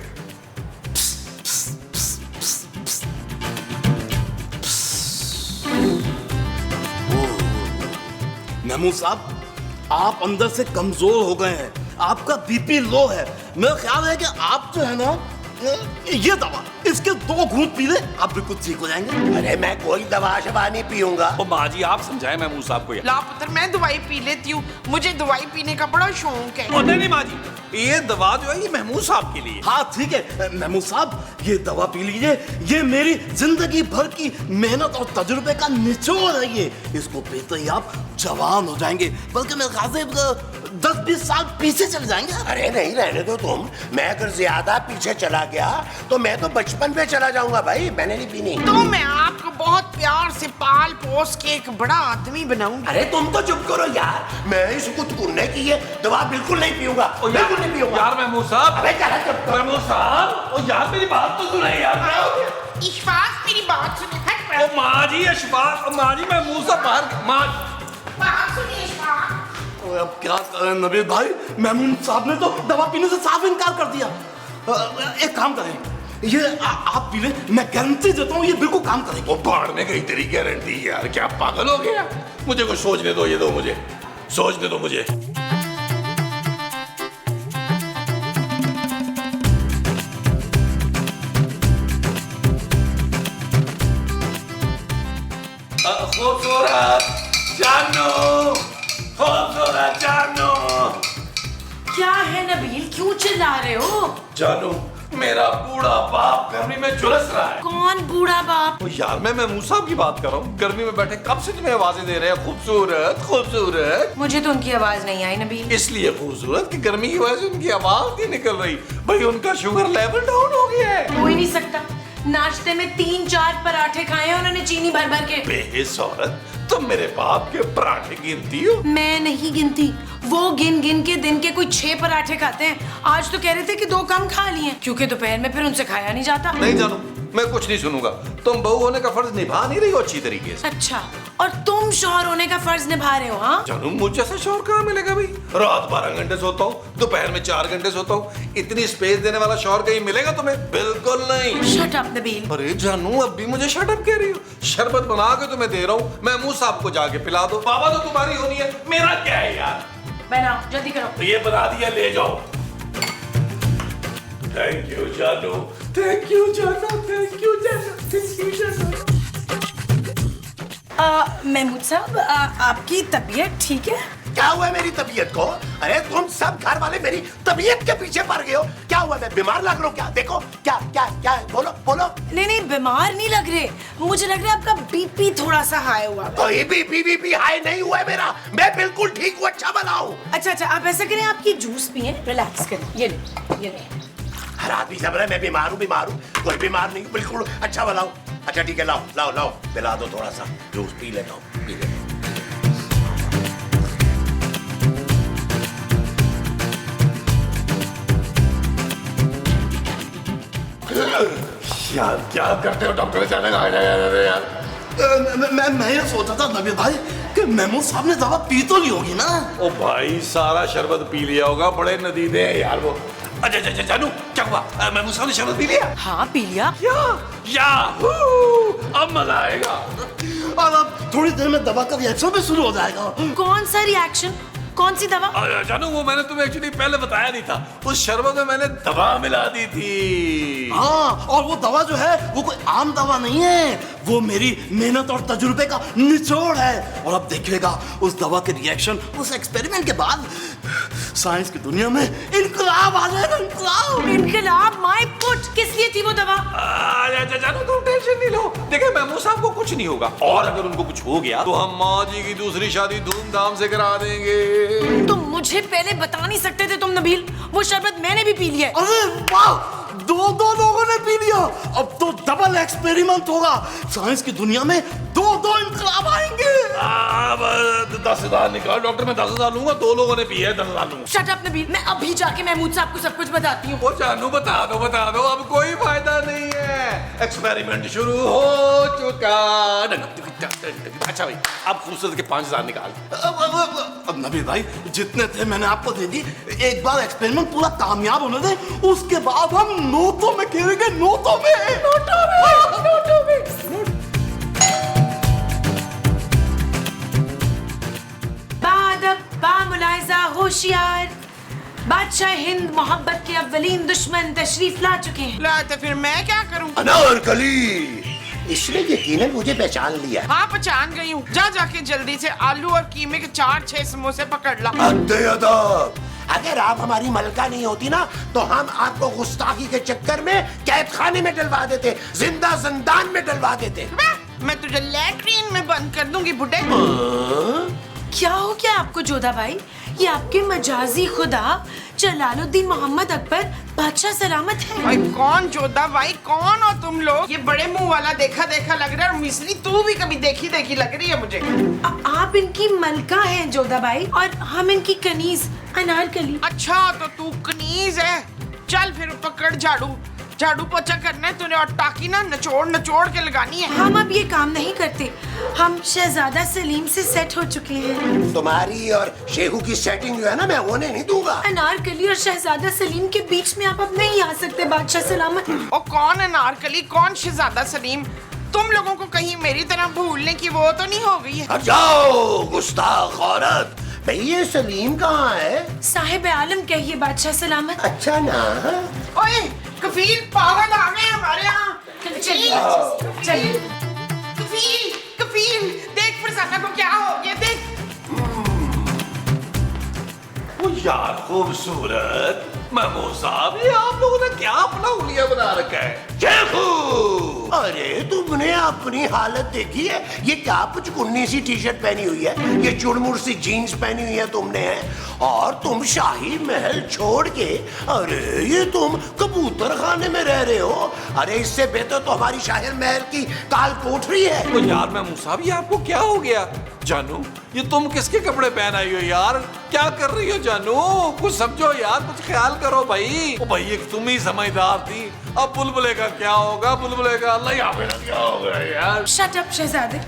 [SPEAKER 8] महमूद साहब आप अंदर से कमजोर हो गए हैं, आपका बीपी लो है। मेरा ख्याल है कि आप जो है ना ये दवा, इसके 2 घूंट पी ले, आप बिल्कुल ठीक हो जाएंगे।
[SPEAKER 1] अरे मैं कोई दवा शवा नहीं पीऊंगा।
[SPEAKER 5] ओ माँ जी आप समझाएं महमूद साहब को यार।
[SPEAKER 3] ला पुत्र, मैं दवाई पी लेती हूँ, मुझे दवाई पीने का बड़ा शौक है।
[SPEAKER 5] ओ नहीं माँ जी, ये दवा जो है ये महमूद साहब के लिए।
[SPEAKER 8] हाँ ठीक है महमूद साहब, ये दवा पी लीजिए, ये मेरी जिंदगी भर की मेहनत और तजुर्बे का निचोड़ है ये। इसको पीते ही आप जवान हो जाएंगे, बल्कि मेरे ख्याल से 10-20 साल पीछे चले जाएंगे।
[SPEAKER 1] अरे नहीं, रहने दो तुम। मैं अगर ज्यादा पीछे चला गया तो मैं तो बचपन में चला जाऊंगा भाई। मैंने नहीं पीनी।
[SPEAKER 3] तो मैं आपको बहुत प्यार से पाल पोस के एक बड़ा आदमी बनाऊंगी।
[SPEAKER 1] अरे तुम तो चुप करो यार, मैं इस कुतकुन्ने की ये दवा बिल्कुल नहीं पीऊंगा, बिल्कुल नहीं पीऊंगा।
[SPEAKER 5] यार महमूद साहब,
[SPEAKER 1] अबे क्या है, चुप करो।
[SPEAKER 5] महमूद साहब, ओ यार मेरी बात तो सुने यार।
[SPEAKER 3] इशफाक मेरी बात सुनिए, हट
[SPEAKER 5] ओ माँ जी अशफाक, ओ माँ जी महमूद साहब बाहर, माँ
[SPEAKER 3] बात सुनिए इशफाक।
[SPEAKER 8] तो अब क्या करें नबील भाई, महमूद साहब ने तो दवा पीने से साफ इनकार कर दिया। एक काम करें, ये आप पी ले, मैं गारंटी देता हूँ ये बिल्कुल काम करेगी।
[SPEAKER 5] वो बाढ़ में गई तेरी गारंटी यार, क्या पागल हो गया? मुझे कुछ सोचने दो, ये दो मुझे सोचने दो मुझे। खूबसूरत जानू, खूबसूरत जानू।
[SPEAKER 4] क्या है नबील, क्यों चिल्ला रहे हो?
[SPEAKER 5] जानू, मेरा बूढ़ा बाप गर्मी में झुलस रहा है।
[SPEAKER 4] कौन बूढ़ा बाप?
[SPEAKER 5] ओ यार मैं महमूद साहब की बात कर रहा हूँ, गर्मी में बैठे कब से तुम्हें आवाजें दे रहे हैं खूबसूरत खूबसूरत।
[SPEAKER 4] मुझे तो उनकी आवाज नहीं आई नबील।
[SPEAKER 5] इसलिए खूबसूरत कि गर्मी की वजह से उनकी आवाज नहीं निकल रही। भाई उनका शुगर लेवल डाउन हो गया है।
[SPEAKER 4] हो ही नहीं सकता, नाश्ते में 3-4 पराठे खाए हैं उन्होंने चीनी भर भर के।
[SPEAKER 5] बेहिस औरत, तुम मेरे बाप के पराठे गिनती हो?
[SPEAKER 4] मैं नहीं गिनती, वो गिन गिन के दिन के कोई 6 पराठे खाते हैं। आज तो कह रहे थे कि 2 कम खा लिए, क्योंकि दोपहर में फिर उनसे खाया नहीं जाता।
[SPEAKER 5] नहीं जानू, मैं कुछ नहीं सुनूंगा। तुम बहू होने का फर्ज निभा नहीं रही हो अच्छी तरीके से।
[SPEAKER 4] अच्छा, और तुम शौहर होने का फर्ज निभा रहे हो? हाँ
[SPEAKER 5] जानू, मुझ जैसा शौहर कहाँ मिलेगा भाई? रात 12 घंटे सोता हूँ, दोपहर में 4 घंटे सोता हूँ। इतनी स्पेस देने वाला शौहर कहीं मिलेगा तुम्हें? बिल्कुल नहीं।
[SPEAKER 4] Shut up Nabeel.
[SPEAKER 5] अरे जानू, अब भी मुझे शट अप कह रही हो? शरबत बना के तुम्हें दे रहा हूँ, महमूद साहब को जाके पिला दो। बाबा तो तुम्हारी होनी है, मेरा क्या है यार?
[SPEAKER 4] बनाओ, जल्दी करो।
[SPEAKER 5] ये बना दिया, ले जाओ। थैंक यू जानू, थैंक यू जानू, थैंक यू जानू, थैंक यू जानू।
[SPEAKER 4] महमूद साहब, आपकी तबीयत ठीक है?
[SPEAKER 1] क्या हुआ है मेरी तबीयत को? अरे तुम सब घर वाले मेरी तबीयत के पीछे पड़ गए हो। क्या हुआ, मैं बीमार लग रहा हूँ क्या? देखो क्या क्या क्या है, बोलो बोलो।
[SPEAKER 4] नहीं, बीमार नहीं लग रहे, मुझे लग रहा है आपका बीपी थोड़ा सा हाई हुआ है।
[SPEAKER 1] कोई बीपी हाई नहीं हुआ है मेरा, मैं बिल्कुल ठीक हूँ, अच्छा भला हूँ।
[SPEAKER 4] अच्छा, आप ऐसा करें, आपकी जूस पिए, रिलैक्स करें। ये ले।
[SPEAKER 1] हर आदमी सब रहा है मैं बीमार हूँ, कोई बीमार नहीं, बिल्कुल अच्छा भला हूँ। अच्छा ठीक है, लाओ पिला दो थोड़ा सा जूस, पी लेता हूँ, पी लेता हूँ। यार क्या करते हो डॉक्टर जाने यार?
[SPEAKER 8] मैं ये सोचा था नबील भाई कि महमूद साहब ने दवा पी तो ली होगी ना?
[SPEAKER 5] ओ भाई सारा शरबत पी लिया होगा, बड़े नदीदे हैं यार वो। अच्छा जानू, क्या हुआ? महमूद साहब ने शरबत पी लिया?
[SPEAKER 4] हाँ पी लिया।
[SPEAKER 5] याहू, अब मजा आएगा।
[SPEAKER 8] और अब थोड़ी देर में दवा का रिएक्शन भी शुरू हो जाएगा।
[SPEAKER 4] कौन सा रिएक्शन? कौन सी दवा?
[SPEAKER 5] जानू, वो मैंने तुम्हें एक्चुअली पहले बताया नहीं था, उस शरबत में मैंने दवा मिला दी थी।
[SPEAKER 8] हाँ, और वो दवा जो है वो कोई आम दवा नहीं है, वो मेरी मेहनत और तजुर्बे का निचोड़ है। और अब देखिएगा उस दवा के रिएक्शन, उस एक्सपेरिमेंट के बाद साइंस की दुनिया में इनकलाब आ जाएगा।
[SPEAKER 4] इनकलाब? माय पुट, किस लिए थी वो दवा?
[SPEAKER 5] जानू तुम टेंशन नहीं लो, देखिए महमूद साहब को कुछ नहीं होगा, और अगर उनको कुछ हो गया तो हम माँ जी की दूसरी शादी धूमधाम से करा देंगे।
[SPEAKER 4] तुम मुझे पहले बता नहीं सकते थे तुम नबील? वो शरबत मैंने भी पी लिया।
[SPEAKER 8] अरे वाह, 2 लोगों ने पी लिया। अब तो डबल एक्सपेरिमेंट होगा, साइंस की दुनिया में 2 इनकलाब आएंगे।
[SPEAKER 5] 10,000 निकाल डॉक्टर, मैं 10,000 लूंगा, 2 लोगों ने पी है, 10,000 लूंगा।
[SPEAKER 4] शट अप नबील, मैं अभी जाके महमूद साहब को सब कुछ बताती हूँ।
[SPEAKER 5] वो जानू बता दो, अब कोई फायदा नहीं है, एक्सपेरिमेंट शुरू हो चुका। अच्छा भाई, अब खूबसूरत के 5,000 निकाल।
[SPEAKER 8] अब नबील भाई जितने थे मैंने आपको दे दी, एक बार एक्सपेरिमेंट पूरा कामयाब होने दे, उसके बाद हम नोटों में खेलेंगे, नोटों में।
[SPEAKER 4] बादब बामुलाइजा होशियार, बादशाह हिंद मोहब्बत के अव्वलीन दुश्मन तशरीफ ला चुके हैं।
[SPEAKER 3] ला तो फिर मैं क्या करूं?
[SPEAKER 1] अनारकली, इसने यकीनन मुझे पहचान लिया।
[SPEAKER 3] हाँ पहचान गई हूँ। जा जाके जल्दी से आलू और कीमे के 4-6 समोसे पकड़ ला।
[SPEAKER 1] अदब, अगर आप हमारी मलका नहीं होती ना तो हम आपको गुस्ताखी के चक्कर में कैद खाने में डलवा देते, जिंदा जंदान में डलवा देते।
[SPEAKER 3] मैं तुझे लैट्रीन में बंद कर दूंगी बुड्ढे।
[SPEAKER 4] क्या हो गया आपको जोधा भाई? ये आपके मजाजी खुदा जलालुद्दीन मोहम्मद अकबर बादशाह सलामत है।
[SPEAKER 3] भाई कौन जोधा भाई, कौन हो तुम लोग? ये बड़े मुंह वाला देखा देखा लग रहा है, और मिस्री तू भी कभी देखी देखी लग रही है मुझे।
[SPEAKER 4] आप इनकी मलका हैं जोधा भाई, और हम इनकी कनीज अनारकली।
[SPEAKER 3] अच्छा तो तू कनीज है। चल फिर पकड़ झाड़ू, झाड़ू पोछा करना है तूने, और टाकी ना नचोड़ नचोड़ के लगानी है।
[SPEAKER 4] हम अब ये काम नहीं करते, हम शहजादा सलीम से सेट हो चुके हैं।
[SPEAKER 1] तुम्हारी और शेहू की सेटिंग जो है ना, मैं होने नहीं दूंगा।
[SPEAKER 4] अनारकली और शहजादा सलीम के बीच में आप अब नहीं आ सकते बादशाह सलामत।
[SPEAKER 3] ओ कौन अनारकली, कौन शहजादा सलीम? तुम लोगों को कहीं मेरी तरह भूलने की वो तो नहीं हो गई है?
[SPEAKER 1] हट जाओ गुस्ताख औरत। भाई ये सलीम कहाँ है?
[SPEAKER 4] साहिब आलम कहिए बादशाह सलामत।
[SPEAKER 1] अच्छा ना।
[SPEAKER 3] ओए कफील, पागल आ गए हमारे यहाँ।
[SPEAKER 4] चलिए
[SPEAKER 3] कफील, कफील देख फरसाना को क्या हो गया, देख।
[SPEAKER 5] वो यार खूबसूरत महमूद साहब, ये आप लोगों ने क्या अपना हुलिया बना रखा है?
[SPEAKER 1] शेखू, अरे तुमने अपनी हालत देखी है? ये क्या पुचकुन्नी सी टी शर्ट पहनी हुई है, ये चुड़मुड़ सी जीन्स पहनी हुई है तुमने, और तुम शाही महल छोड़ के अरे ये तुम कबूतर खाने में रह रहे हो। अरे इससे बेहतर तो हमारी शाही महल की काल कोठरी है।
[SPEAKER 5] तो यार महमूद साहब, ये आपको क्या हो गया? जानू, ये तुम किसके कपड़े पहन आई हो यार? क्या कर रही हो जानू? कुछ समझो यार, कुछ ख्याल करो भाई। ओ भाई एक तुम ही समझदार थी, अब बुलबुले का क्या होगा? बुलबुले का अल्लाह यहाँ पे क्या होगा यार?
[SPEAKER 4] शट अप शहजादे,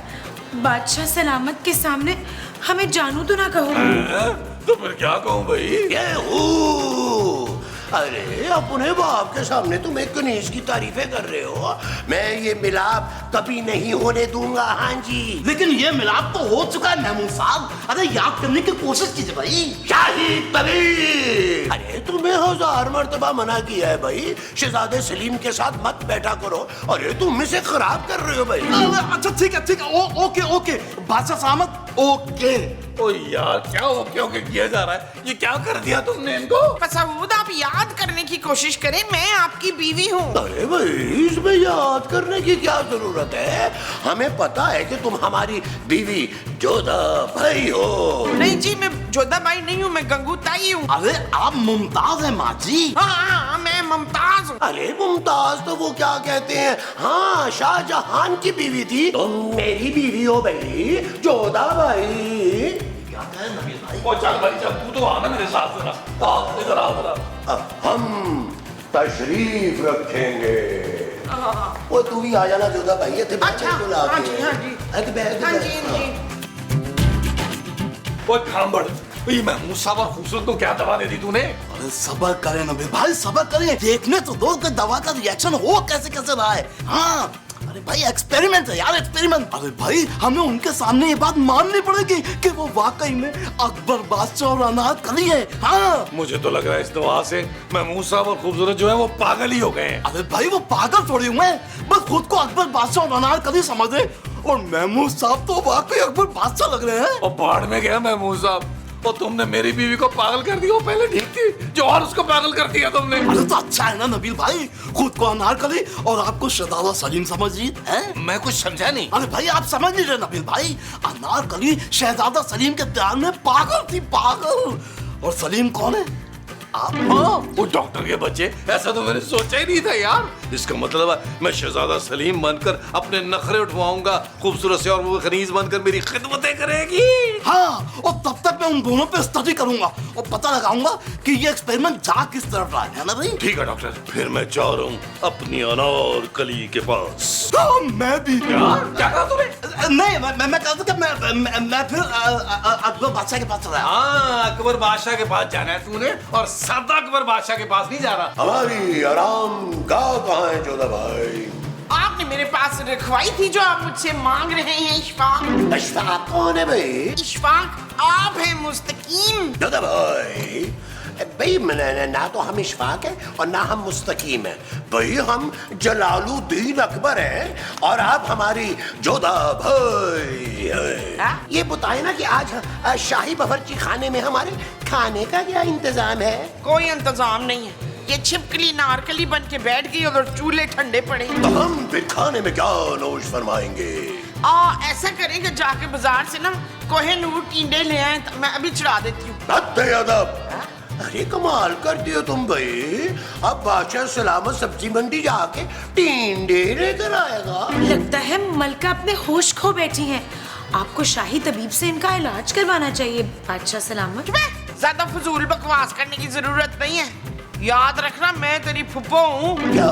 [SPEAKER 4] बादशाह सलामत के सामने हमें जानू तो ना कहो।
[SPEAKER 5] तो फिर क्या कहूँ भाई?
[SPEAKER 1] अरे अपने बाप के सामने तुम एक कनीज की तारीफें कर रहे हो। मैं ये मिलाप कभी नहीं होने दूंगा। हाँ जी,
[SPEAKER 8] लेकिन ये मिलाप तो हो चुका है महमूद साहब। अरे याद करने की कोशिश कीजिए भाई।
[SPEAKER 1] शाही तबीर, अरे तुम्हें 1000 मर्तबा मना किया है भाई, शहजादे सलीम के साथ मत बैठा करो। अरे तुम इसे खराब कर रहे हो भाई।
[SPEAKER 8] अच्छा ठीक है, ओके ओके बादशाह सलामत, ओके।
[SPEAKER 5] ओ यार क्या ओके ओके किया जा रहा है? ये क्या कर दिया तुमने इनको?
[SPEAKER 3] मसूद आप याद करने की कोशिश करें, मैं आपकी बीवी हूँ।
[SPEAKER 1] अरे भाई इसमें याद करने की क्या जरूरत है? हमें पता है कि तुम हमारी बीवी जोधा भाई हो।
[SPEAKER 3] नहीं जी, मैं जोधा भाई नहीं हूँ, मैं गंगू ताई हूँ।
[SPEAKER 8] अरे आप मुमताज है माँ जी।
[SPEAKER 3] हाँ मैं मुमताज हूँ।
[SPEAKER 1] अरे मुमताज तो वो क्या कहते हैं, हाँ शाहजहां की बीवी थी। तुम मेरी बीवी हो भाई जोधा भाई।
[SPEAKER 8] क्या कहे नबील भाई?
[SPEAKER 5] ओ चल भाई चल, तू तो आना मेरे साथ जरा। आओ इधर आओ जरा।
[SPEAKER 1] हम तशरीफ रखेंगे। वो तू भी आ जाना जोधा भाई।
[SPEAKER 3] अच्छा, हाँ जी, हाँ जी। हाँ जी, हाँ जी।
[SPEAKER 5] ओ खांबड़, ये महमूद साहब और खूबसूरत को क्या दवा दे दी तूने?
[SPEAKER 8] अरे सबर करें नबील भाई, सबर करें। देखने तो दो कि दवा का रिएक्शन हो कैसे कैसे रहा है। हाँ अरे भाई एक्सपेरिमेंट है यार, एक्सपेरिमेंट। अरे भाई हमें उनके सामने ये बात माननी पड़ेगी कि वो वाकई में अकबर बादशाह और अनारकली है। हाँ
[SPEAKER 5] मुझे तो लग रहा है इस दवा से महमूद साहब और खूबसूरत जो है वो पागल ही हो गए हैं।
[SPEAKER 8] अरे भाई वो पागल थोड़ी हुए हैं, बस खुद को अकबर बादशाह और अनारकली समझ रहे, और महमूद साहब तो वाकई अकबर बादशाह लग रहे हैं।
[SPEAKER 5] और बाढ़ में गया महमूद साहब, और तुमने मेरी बीवी को पागल कर दिया। वो पहले ठीक थी, जो और उसको पागल कर दिया तुमने।
[SPEAKER 8] अरे तो अच्छा है ना नबील भाई, खुद को अनारकली और आपको शहजादा सलीम समझ रही है।
[SPEAKER 5] मैं कुछ समझा नहीं।
[SPEAKER 8] अरे भाई आप समझ नहीं रहे नबील भाई, अनारकली शहजादा सलीम के प्यार में पागल थी, पागल। और सलीम कौन है? आप।
[SPEAKER 5] वो डॉक्टर के बच्चे, ऐसा तो मैंने सोचा ही नहीं था यार। इसका मतलब है मैं शहजादा सलीम बनकर अपने नखरे उठवाऊंगा खूबसूरत से, और वो खनीज बनकर मेरी खिदमतें करेगी।
[SPEAKER 8] हाँ, और तब तक मैं उन दोनों पे स्टडी करूंगा और पता लगाऊंगा कि ये एक्सपेरिमेंट जा किस तरफ रहा है ना भाई।
[SPEAKER 5] ठीक है डॉक्टर, फिर मैं जा रहा हूँ अपनी अनारकली के पास।
[SPEAKER 8] हाँ, मैं भी।
[SPEAKER 5] क्या कहा तूने?
[SPEAKER 8] नहीं मैं कहता था मैं फिर अकबर बादशाह के पास चला।
[SPEAKER 5] हाँ, अकबर बादशाह के पास जाना है तूने, और सादा अकबर बादशाह के पास नहीं जा रहा।
[SPEAKER 1] हमारी आराम गाह कहाँ है जोधा भाई?
[SPEAKER 3] आपने मेरे पास रखवाई थी जो आप मुझसे मांग रहे हैं। इशफाक।
[SPEAKER 1] इशफाक कौन है भाई?
[SPEAKER 3] इशफाक आप हैं मुस्तकीम।
[SPEAKER 1] जोधा भाई भाई ना तो हम इशफाक है और ना हम मुस्तकीम है भाई, हम जलालुद्दीन अकबर हैं और आप हमारी जोधा भाई हैं। ये बताए ना कि आज शाही बावर्ची खाने में हमारे खाने का क्या इंतजाम है?
[SPEAKER 3] कोई इंतजाम नहीं है, ये छिपकली नारकली बन के बैठ गई और चूल्हे ठंडे पड़े।
[SPEAKER 1] तो हम फिर खाने में क्या नोश फरमाएंगे?
[SPEAKER 3] ऐसा करेंगे जाके बाजार से ना कोहिनूर टिंडे ले आए, तो मैं अभी चढ़ा देती हूँ।
[SPEAKER 1] अरे कमाल कर दियो तुम भाई, अब बादशाह सलामत सब्जी मंडी जाके टिंडे लेकर आएगा।
[SPEAKER 4] लगता है मलका अपने होश खो बैठी हैं। आपको शाही तबीब से इनका इलाज करवाना चाहिए बादशाह सलामत।
[SPEAKER 3] ज्यादा फजूल बकवास करने की जरूरत नहीं है, याद रखना मैं तेरी फुप्पो हूँ।
[SPEAKER 1] क्या?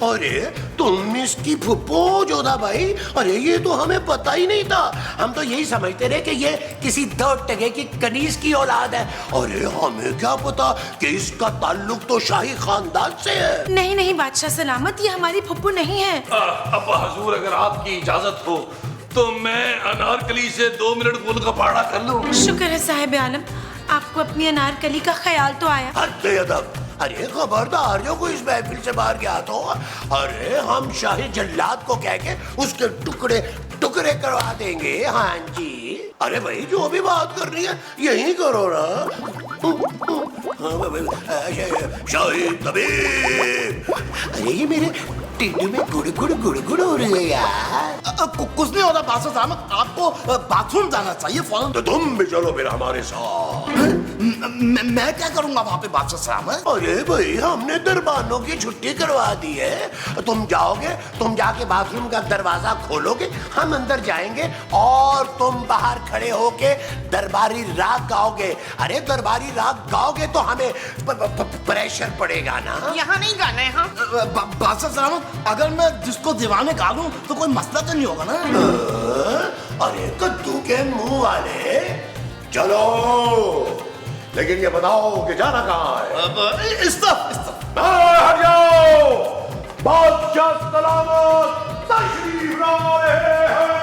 [SPEAKER 1] अरे तुम इसकी फुप्पो जोधा भाई? अरे ये तो हमें पता ही नहीं था, हम तो यही समझते रहे कि ये किसी 2 टके की कनीज की औलाद है। अरे हमें क्या पता कि इसका ताल्लुक तो शाही खानदान से है।
[SPEAKER 4] नहीं नहीं बादशाह सलामत, ये हमारी फुप्पू नहीं है।
[SPEAKER 5] अब हुजूर अगर आपकी इजाजत हो तो मैं अनारकली से 2 मिनट गुल का पाड़ा कर लूं।
[SPEAKER 4] शुक्र है साहिब आलम, आपको अपनी अनारकली का ख्याल तो आया।
[SPEAKER 1] अरे खबरदार जो कोई इस महफिल से बाहर गया तो अरे हम शाही जल्लाद को कह के उसके टुकड़े टुकड़े करवा देंगे। हाँ जी, अरे भाई जो भी बात करनी है यही करो ना। शाही तबीब, अरे ये मेरे टिड्डू में गुड़ गुड़ गुड़ गुड़ हो रही है यार।
[SPEAKER 8] कुछ नहीं होता बादशाह साहब, आपको बाथरूम जाना चाहिए फौरन।
[SPEAKER 1] तो तुम भी चलो फिर हमारे साथ।
[SPEAKER 8] मैं क्या करूंगा वहाँ पे बादशाह साहब?
[SPEAKER 1] अरे भाई हमने दरबानों की छुट्टी करवा दी है, तुम जाओगे, तुम जाके बाथरूम का दरवाजा खोलोगे, हम अंदर जाएंगे और तुम बाहर खड़े होके दरबारी राग गाओगे। अरे दरबारी राग गाओगे तो हमें प्रेशर पड़ेगा ना।
[SPEAKER 3] यहाँ नहीं गाना है। हाँ
[SPEAKER 8] बादशाह साहब, अगर मैं जिसको दीवाने गा लूं तो कोई मसला तो नहीं होगा ना?
[SPEAKER 1] अरे कद्दू के मुंह वाले, चलो, लेकिन ये बताओ कि जाना कहाँ है?
[SPEAKER 8] इस तरफ।
[SPEAKER 1] हट जाओ, बादशाह सलामत तशरीफ ला रहे हैं।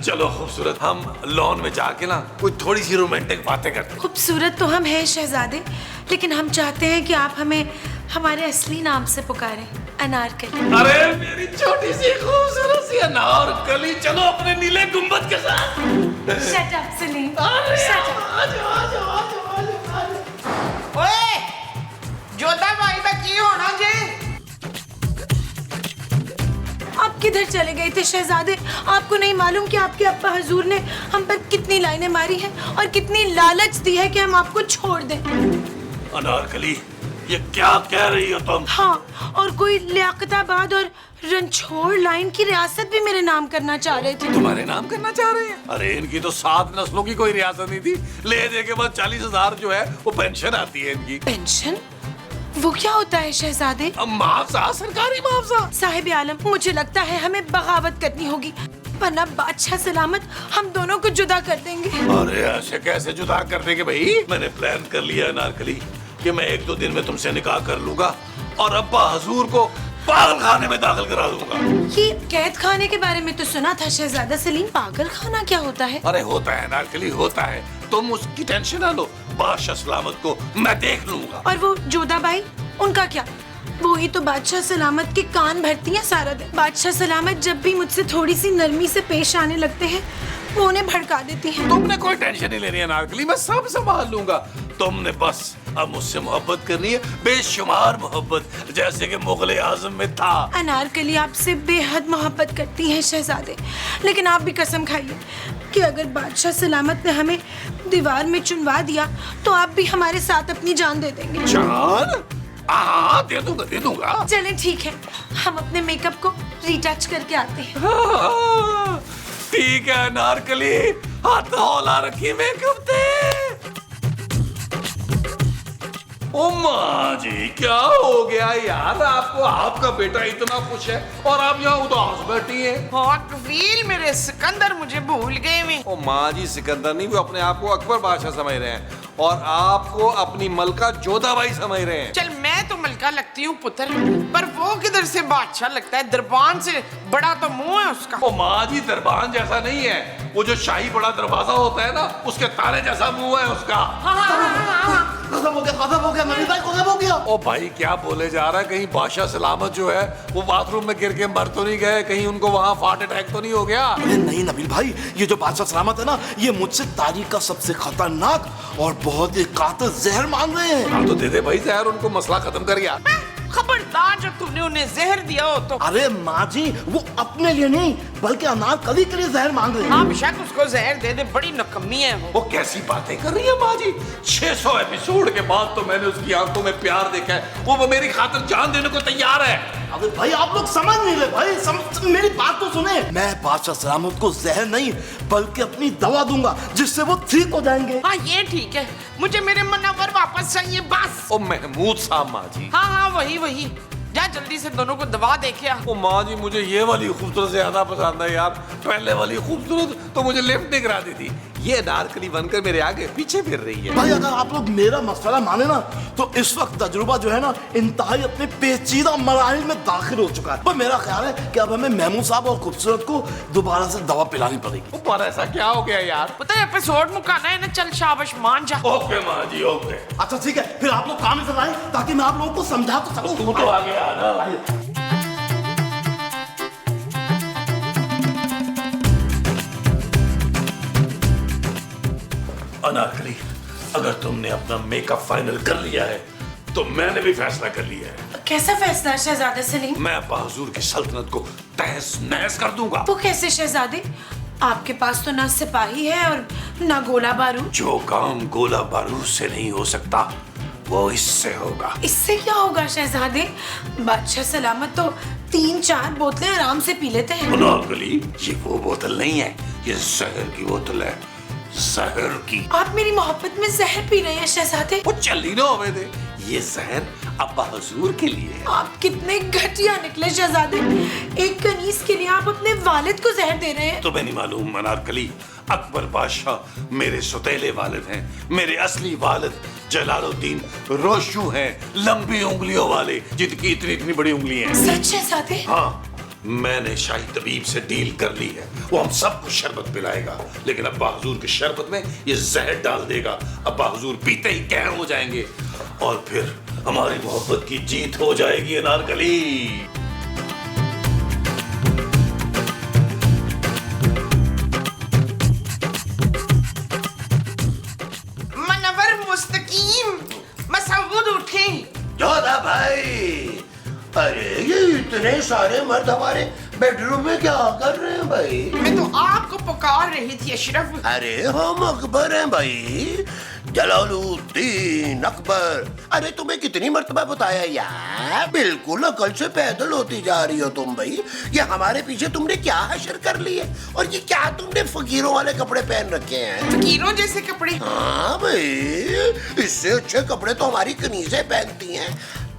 [SPEAKER 5] चलो खूबसूरत, हम लॉन में जाके ना कोई थोड़ी सी रोमांटिक बातें करते हैं।
[SPEAKER 4] खूबसूरत तो हम हैं शहजादे, लेकिन हम चाहते हैं कि आप हमें हमारे असली नाम से पुकारें, अनारकली।
[SPEAKER 5] अरे मेरी छोटी सी खूबसूरत सी अनारकली, चलो अपने नीले गुंबद के साथ।
[SPEAKER 4] Shut up, Salim.
[SPEAKER 5] Shut
[SPEAKER 3] ओए जोधा भाई का की होना जे?
[SPEAKER 4] आप किधर चले गए थे शहजादे? आपको नहीं मालूम कि आपके अब्बा हजूर ने हम पर कितनी लाइनें मारी हैं और कितनी लालच दी है कि हम आपको छोड़ दें।
[SPEAKER 5] अनारकली, ये क्या कह रही हो तुम?
[SPEAKER 4] हाँ, और कोई लियाकताबाद और रंछोड़ लाइन की रियासत भी मेरे नाम करना चाह रहे थे।
[SPEAKER 5] तुम्हारे नाम करना चाह रहे हैं? अरे इनकी तो 7 नस्लों की कोई रियासत नहीं थी, ले दे के बाद 40,000 जो है वो पेंशन आती है इनकी।
[SPEAKER 4] पेंशन? वो क्या होता है शहजादे?
[SPEAKER 5] मुआवजा, सरकारी मुआवजा।
[SPEAKER 4] साहिब आलम, मुझे लगता है हमें बगावत करनी होगी, वरना बादशाह सलामत हम दोनों को जुदा कर देंगे।
[SPEAKER 5] अरे ऐसे कैसे जुदा कर देंगे भाई? मैंने प्लान कर लिया अनारकली कि मैं 1-2 दिन में तुमसे निकाह कर लूंगा और अब्बा हजूर को पागल खाने में दाखिल करा दूंगा।
[SPEAKER 4] ये कैद खाने के बारे में तो सुना था शहजादा सलीम, पागल खाना क्या होता है?
[SPEAKER 5] अरे होता है अनारकली, होता है, तुम उसकी टेंशन ना लो, बादशाह सलामत को मैं देख लूंगा।
[SPEAKER 4] और वो जोधा बाई, उनका क्या? वो ही तो बादशाह सलामत के कान भरती हैं सारा दिन। बादशाह सलामत जब भी मुझसे थोड़ी सी नरमी से पेश आने लगते हैं वो उन्हें भड़का देती हैं।
[SPEAKER 5] तुमने कोई टेंशन नहीं लेनी है अनारकली, मैं सब संभाल लूंगा। तुमने बस अब मुझसे मोहब्बत करनी है, बेशुमार मोहब्बत, जैसे कि मुगल आजम में था।
[SPEAKER 4] अनारकली आपसे बेहद मोहब्बत करती हैं शहजादे, लेकिन आप भी कसम खाइए कि अगर बादशाह सलामत ने हमें दीवार में चुनवा दिया तो आप भी हमारे साथ अपनी जान दे देंगे।
[SPEAKER 5] जान? हाँ दे दूंगा।
[SPEAKER 4] चलें ठीक है, हम अपने मेकअप को रीटच करके आते हैं।
[SPEAKER 5] हाँ, ठीक है अनारकली, हाथ हौला रखी मेकअप थे। ओ माँ जी, क्या हो गया यार आपको? आपका बेटा इतना खुश है और आप यहाँ उदास बैठी हैं।
[SPEAKER 3] हाँ कफील, मेरे सिकंदर मुझे भूल गए में।
[SPEAKER 7] ओ माँ जी, सिकंदर नहीं, वो अपने आप को अकबर बादशाह समझ रहे हैं और आपको अपनी मलका जोधा बाई समझ रहे हैं।
[SPEAKER 3] चल मैं मैं तो मलका लगती हूँ पुत्र, पर वो किधर से बादशाह लगता है? दरबान से बड़ा तो मुंह है उसका।
[SPEAKER 5] ओ माँ जी, दरबान जैसा नहीं है, वो जो शाही बड़ा दरवाजा होता है ना, उसके तारे जैसा मुंह है उसका।
[SPEAKER 8] खत्म हो गया नबील भाई, खत्म हो गया।
[SPEAKER 5] ओ भाई क्या बोले जा रहा है? कहीं बादशाह सलामत जो है वो बाथरूम में गिर के मर तो नहीं गए? कहीं उनको वहां हार्ट अटैक तो नहीं हो गया?
[SPEAKER 8] अरे नहीं नबील भाई, ये जो बादशाह सलामत है ना, ये मुझसे तारीख का सबसे खतरनाक और बहुत ही कातिल जहर मांग रहे हैं।
[SPEAKER 5] हाँ तो दे दे भाई जहर, उनको मसला खत्म कर गया।
[SPEAKER 3] खबरदार जब तुमने उन्हें जहर दिया हो तो।
[SPEAKER 8] अरे माँ जी, वो अपने लिए नहीं बल्कि अनारकली के लिए जहर मांग रहे हैं।
[SPEAKER 3] हाँ बेशक उसको जहर दे दे, बड़ी नकम्मी है वो।
[SPEAKER 5] वो कैसी बातें कर रही है माँ जी? 600 एपिसोड के बाद तो मैंने उसकी आंखों में प्यार देखा है, वो मेरी खातिर जान देने को तैयार है।
[SPEAKER 8] अबे भाई आप लोग समझ नहीं रहे भाई, मेरी बात तो सुने। मैं बादशाह सलामत को जहर नहीं बल्कि अपनी दवा दूंगा जिससे वो ठीक हो जाएंगे।
[SPEAKER 3] हाँ ये ठीक है, मुझे मेरे मुनव्वर वापस चाहिए बस।
[SPEAKER 5] ओ महमूद साहब माँ जी।
[SPEAKER 3] हाँ हाँ वही वही, जा जल्दी से दोनों को दवा दे के आ।
[SPEAKER 5] ओ माँ जी, मुझे ये वाली खूबसूरत ज्यादा पसंद है यार। पहले वाली खूबसूरत तो मुझे लिफ्ट नहीं करा दी थी, ये नारकली बनकर मेरे आगे पीछे फिर रही है।
[SPEAKER 8] भाई अगर आप लोग मेरा मसला माने ना, तो इस वक्त तजुर्बा जो है ना इंतहाई अपने पेचीदा मराहिल में दाखिल हो चुका है। पर मेरा ख्याल है कि अब हमें महमूद साहब और खूबसूरत को दोबारा से दवा पिलानी पड़ेगी।
[SPEAKER 5] पर ऐसा क्या हो गया यार?
[SPEAKER 3] पता है एपिसोड मुकाना है ना, चल शाबाश मान जा।
[SPEAKER 5] ओके माँ जी ओके।
[SPEAKER 8] अच्छा ठीक है, फिर आप लोग काम से लाए ताकि मैं आप लोगों को समझा तो सकूं।
[SPEAKER 5] तू तो आ गया ना। अनारकली, अगर तुमने अपना मेकअप फाइनल कर लिया है तो मैंने भी फैसला कर लिया है।
[SPEAKER 4] कैसा फैसला शहजादा सलीम?
[SPEAKER 5] मैं बहादुर की सल्तनत को तहस नहस कर दूंगा।
[SPEAKER 4] वो कैसे शहजादे? आपके पास तो ना सिपाही है और ना गोला बारूद।
[SPEAKER 5] जो काम गोला बारूद से नहीं हो सकता वो इससे होगा।
[SPEAKER 4] इससे क्या होगा शहजादे? बादशाह सलामत तो 3-4 बोतलें आराम से पी लेते हैं।
[SPEAKER 5] अनारकली, ये वो बोतल नहीं है, ये जहर की बोतल है, जहर की।
[SPEAKER 4] आप मेरी मोहब्बत में जहर पी रहे हैं शहजादे।
[SPEAKER 5] वो चली ना होवे दे, ये जहर अब्बा हुजूर के लिए है।
[SPEAKER 4] आप कितने घटिया निकले शहजादे, एक कनीज के लिए आप अपने वालिद को जहर दे रहे हैं।
[SPEAKER 5] तुम्हें नहीं मालूम अनारकली, अकबर बादशाह मेरे सौतेले वालिद हैं। मेरे असली वालिद जलालुद्दीन रोशू हैं, लंबी उंगलियों वाले, जिनकी इतनी इतनी बड़ी उंगली हैं।
[SPEAKER 4] सच शहजादे?
[SPEAKER 5] हाँ, मैंने शाही तबीब से डील कर ली है, वो हम सबको शरबत पिलाएगा, लेकिन अब्बा हुजूर की शरबत में ये जहर डाल देगा। अब्बा हुजूर पीते ही कहर हो जाएंगे और फिर हमारी मोहब्बत की जीत हो जाएगी अनारकली।
[SPEAKER 3] मुनव्वर मुस्तकीम मसूद उठे।
[SPEAKER 1] जोधा भाई, अरे ये इतने सारे मर्द हमारे बेडरूम में क्या कर रहे हैं भाई?
[SPEAKER 3] मैं तो आपको पुकार रही थी अशरफ।
[SPEAKER 1] अरे हम अकबर हैं भाई, जलालुद्दीन अकबर। अरे तुम्हें कितनी मर्तबा बताया यार, बिल्कुल अकल से पैदल होती जा रही हो तुम भाई। ये हमारे पीछे तुमने क्या हशर कर ली है, और ये क्या तुमने फकीरों वाले कपड़े पहन रखे हैं?
[SPEAKER 3] फकीरों जैसे कपड़े?
[SPEAKER 1] हाँ भाई, इससे अच्छे कपड़े तो हमारी कनीजें पहनती हैं।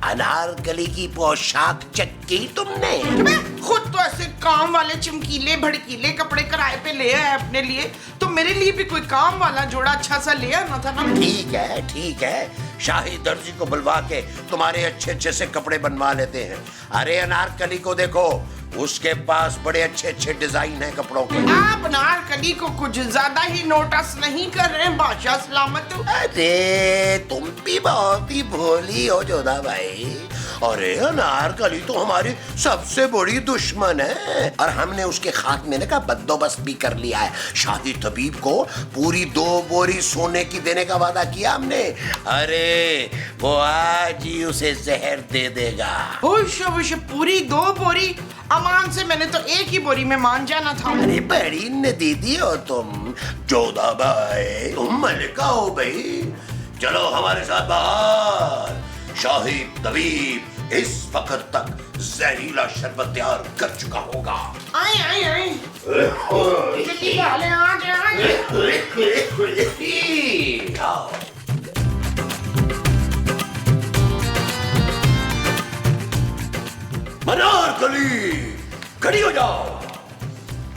[SPEAKER 1] अनारकली की पोशाक चेक की तुमने?
[SPEAKER 3] मैं खुद तो ऐसे काम वाले चमकीले भड़कीले कपड़े किराए पे ले आया अपने लिए, तो मेरे लिए भी कोई काम वाला जोड़ा अच्छा सा ले आना था ना।
[SPEAKER 1] ठीक है, शाही दर्जी को बुलवा के तुम्हारे अच्छे अच्छे से कपड़े बनवा लेते हैं। अरे अनारकली को देखो, उसके पास बड़े अच्छे अच्छे डिजाइन हैं कपड़ों के।
[SPEAKER 3] आप अनारकली को कुछ ज्यादा ही नोटिस नहीं कर रहे हैं बादशाह सलामत?
[SPEAKER 1] अरे तुम भी बहुत ही भोली हो जोधा भाई। अरे अनारकली तो हमारी सबसे बड़ी दुश्मन है, और हमने उसके खात्मे का बंदोबस्त भी कर लिया है। शाही तबीब को पूरी 2 बोरी सोने की देने का वादा किया हमने। अरे वो आज ही उसे जहर दे देगा।
[SPEAKER 3] होश पूरी 2 बोरी? अमान से मैंने तो 1 ही बोरी में मान जाना था।
[SPEAKER 1] अरे बड़ी नदीदी हो तुम जोधा भाई, तुम मलिका हो भाई। चलो हमारे साथ बाहर। शाही तबीब इस वक्त तक जहरीला शरबत तैयार कर चुका होगा।
[SPEAKER 3] आए जल्दी डालें, आ जाए।
[SPEAKER 1] अनारकली खड़ी हो जाओ।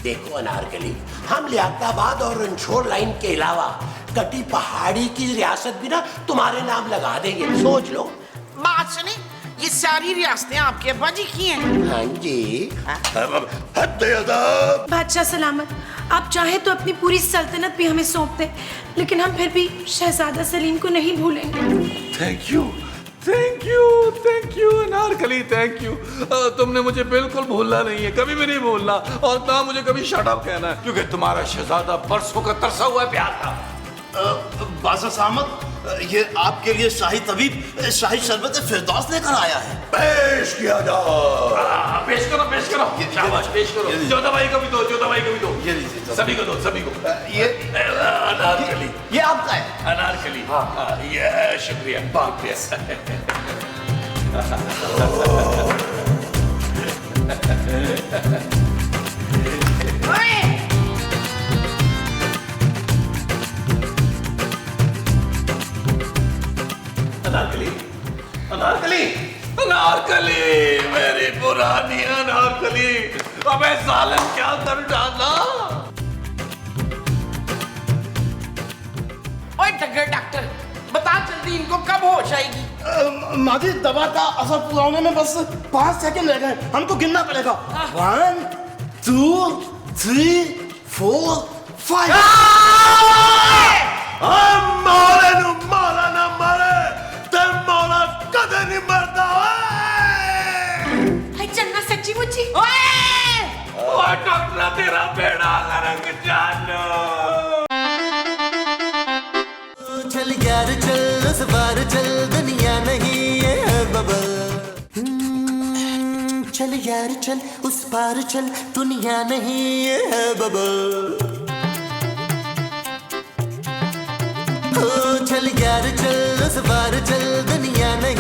[SPEAKER 1] देखो अनारकली, हम लियाकताबाद और रणछोड़ लाइन के अलावा कटी पहाड़ी की रियासत भी ना तुम्हारे नाम लगा देंगे। सोच लो,
[SPEAKER 3] बात सुनी, ये सारी रियासतें आपके अब्बा जी की हैं।
[SPEAKER 1] हाँ जी।
[SPEAKER 4] बादशाह सलामत, आप चाहे तो अपनी पूरी सल्तनत भी हमें सौंप दें, लेकिन हम फिर भी शहजादा सलीम को नहीं भूलेंगे।
[SPEAKER 5] Thank you Anarkali, thank you. तुमने मुझे बिल्कुल भूलना नहीं है, कभी भी नहीं भूलना, और ना मुझे कभी शट अप कहना है, क्योंकि तुम्हारा शहजादा बरसों का तरसा हुआ प्यार था।
[SPEAKER 8] बादशाह सामत, ये आपके लिए शाही तबीब शाही शरबत फिरदौस लेकर आया है।
[SPEAKER 1] पेश किया जाओ।
[SPEAKER 5] पेश करो, शाबाश, पेश करो। जोधा भाई को भी दो,
[SPEAKER 8] ये लीजिए,
[SPEAKER 5] सभी को दो, सभी को।
[SPEAKER 8] ये
[SPEAKER 5] अनारकली,
[SPEAKER 8] ये आपका है।
[SPEAKER 5] अनारकली। हाँ, ये शुक्रिया, अनारकली, मेरी पुरानी अनारकली, अबे सालन क्या कर डाला।
[SPEAKER 3] ओए टगर डॉक्टर, बता जल्दी इनको कब होश आएगी?
[SPEAKER 8] माजी, दवा का असर पूरा होने में बस 5 सेकंड रह गए, हमको गिनना पड़ेगा। 1 2 3 4 5।
[SPEAKER 4] चन्ना सच्ची मुच्ची।
[SPEAKER 5] डॉक्टर तेरा बेड़ा रंग जानो।
[SPEAKER 6] चल यार चल, उस बार चल, दुनिया नहीं है बबल। चल यार चल, उस पार चल, दुनिया नहीं है बबल। चल यार चल, उस बार चल, दुनिया नहीं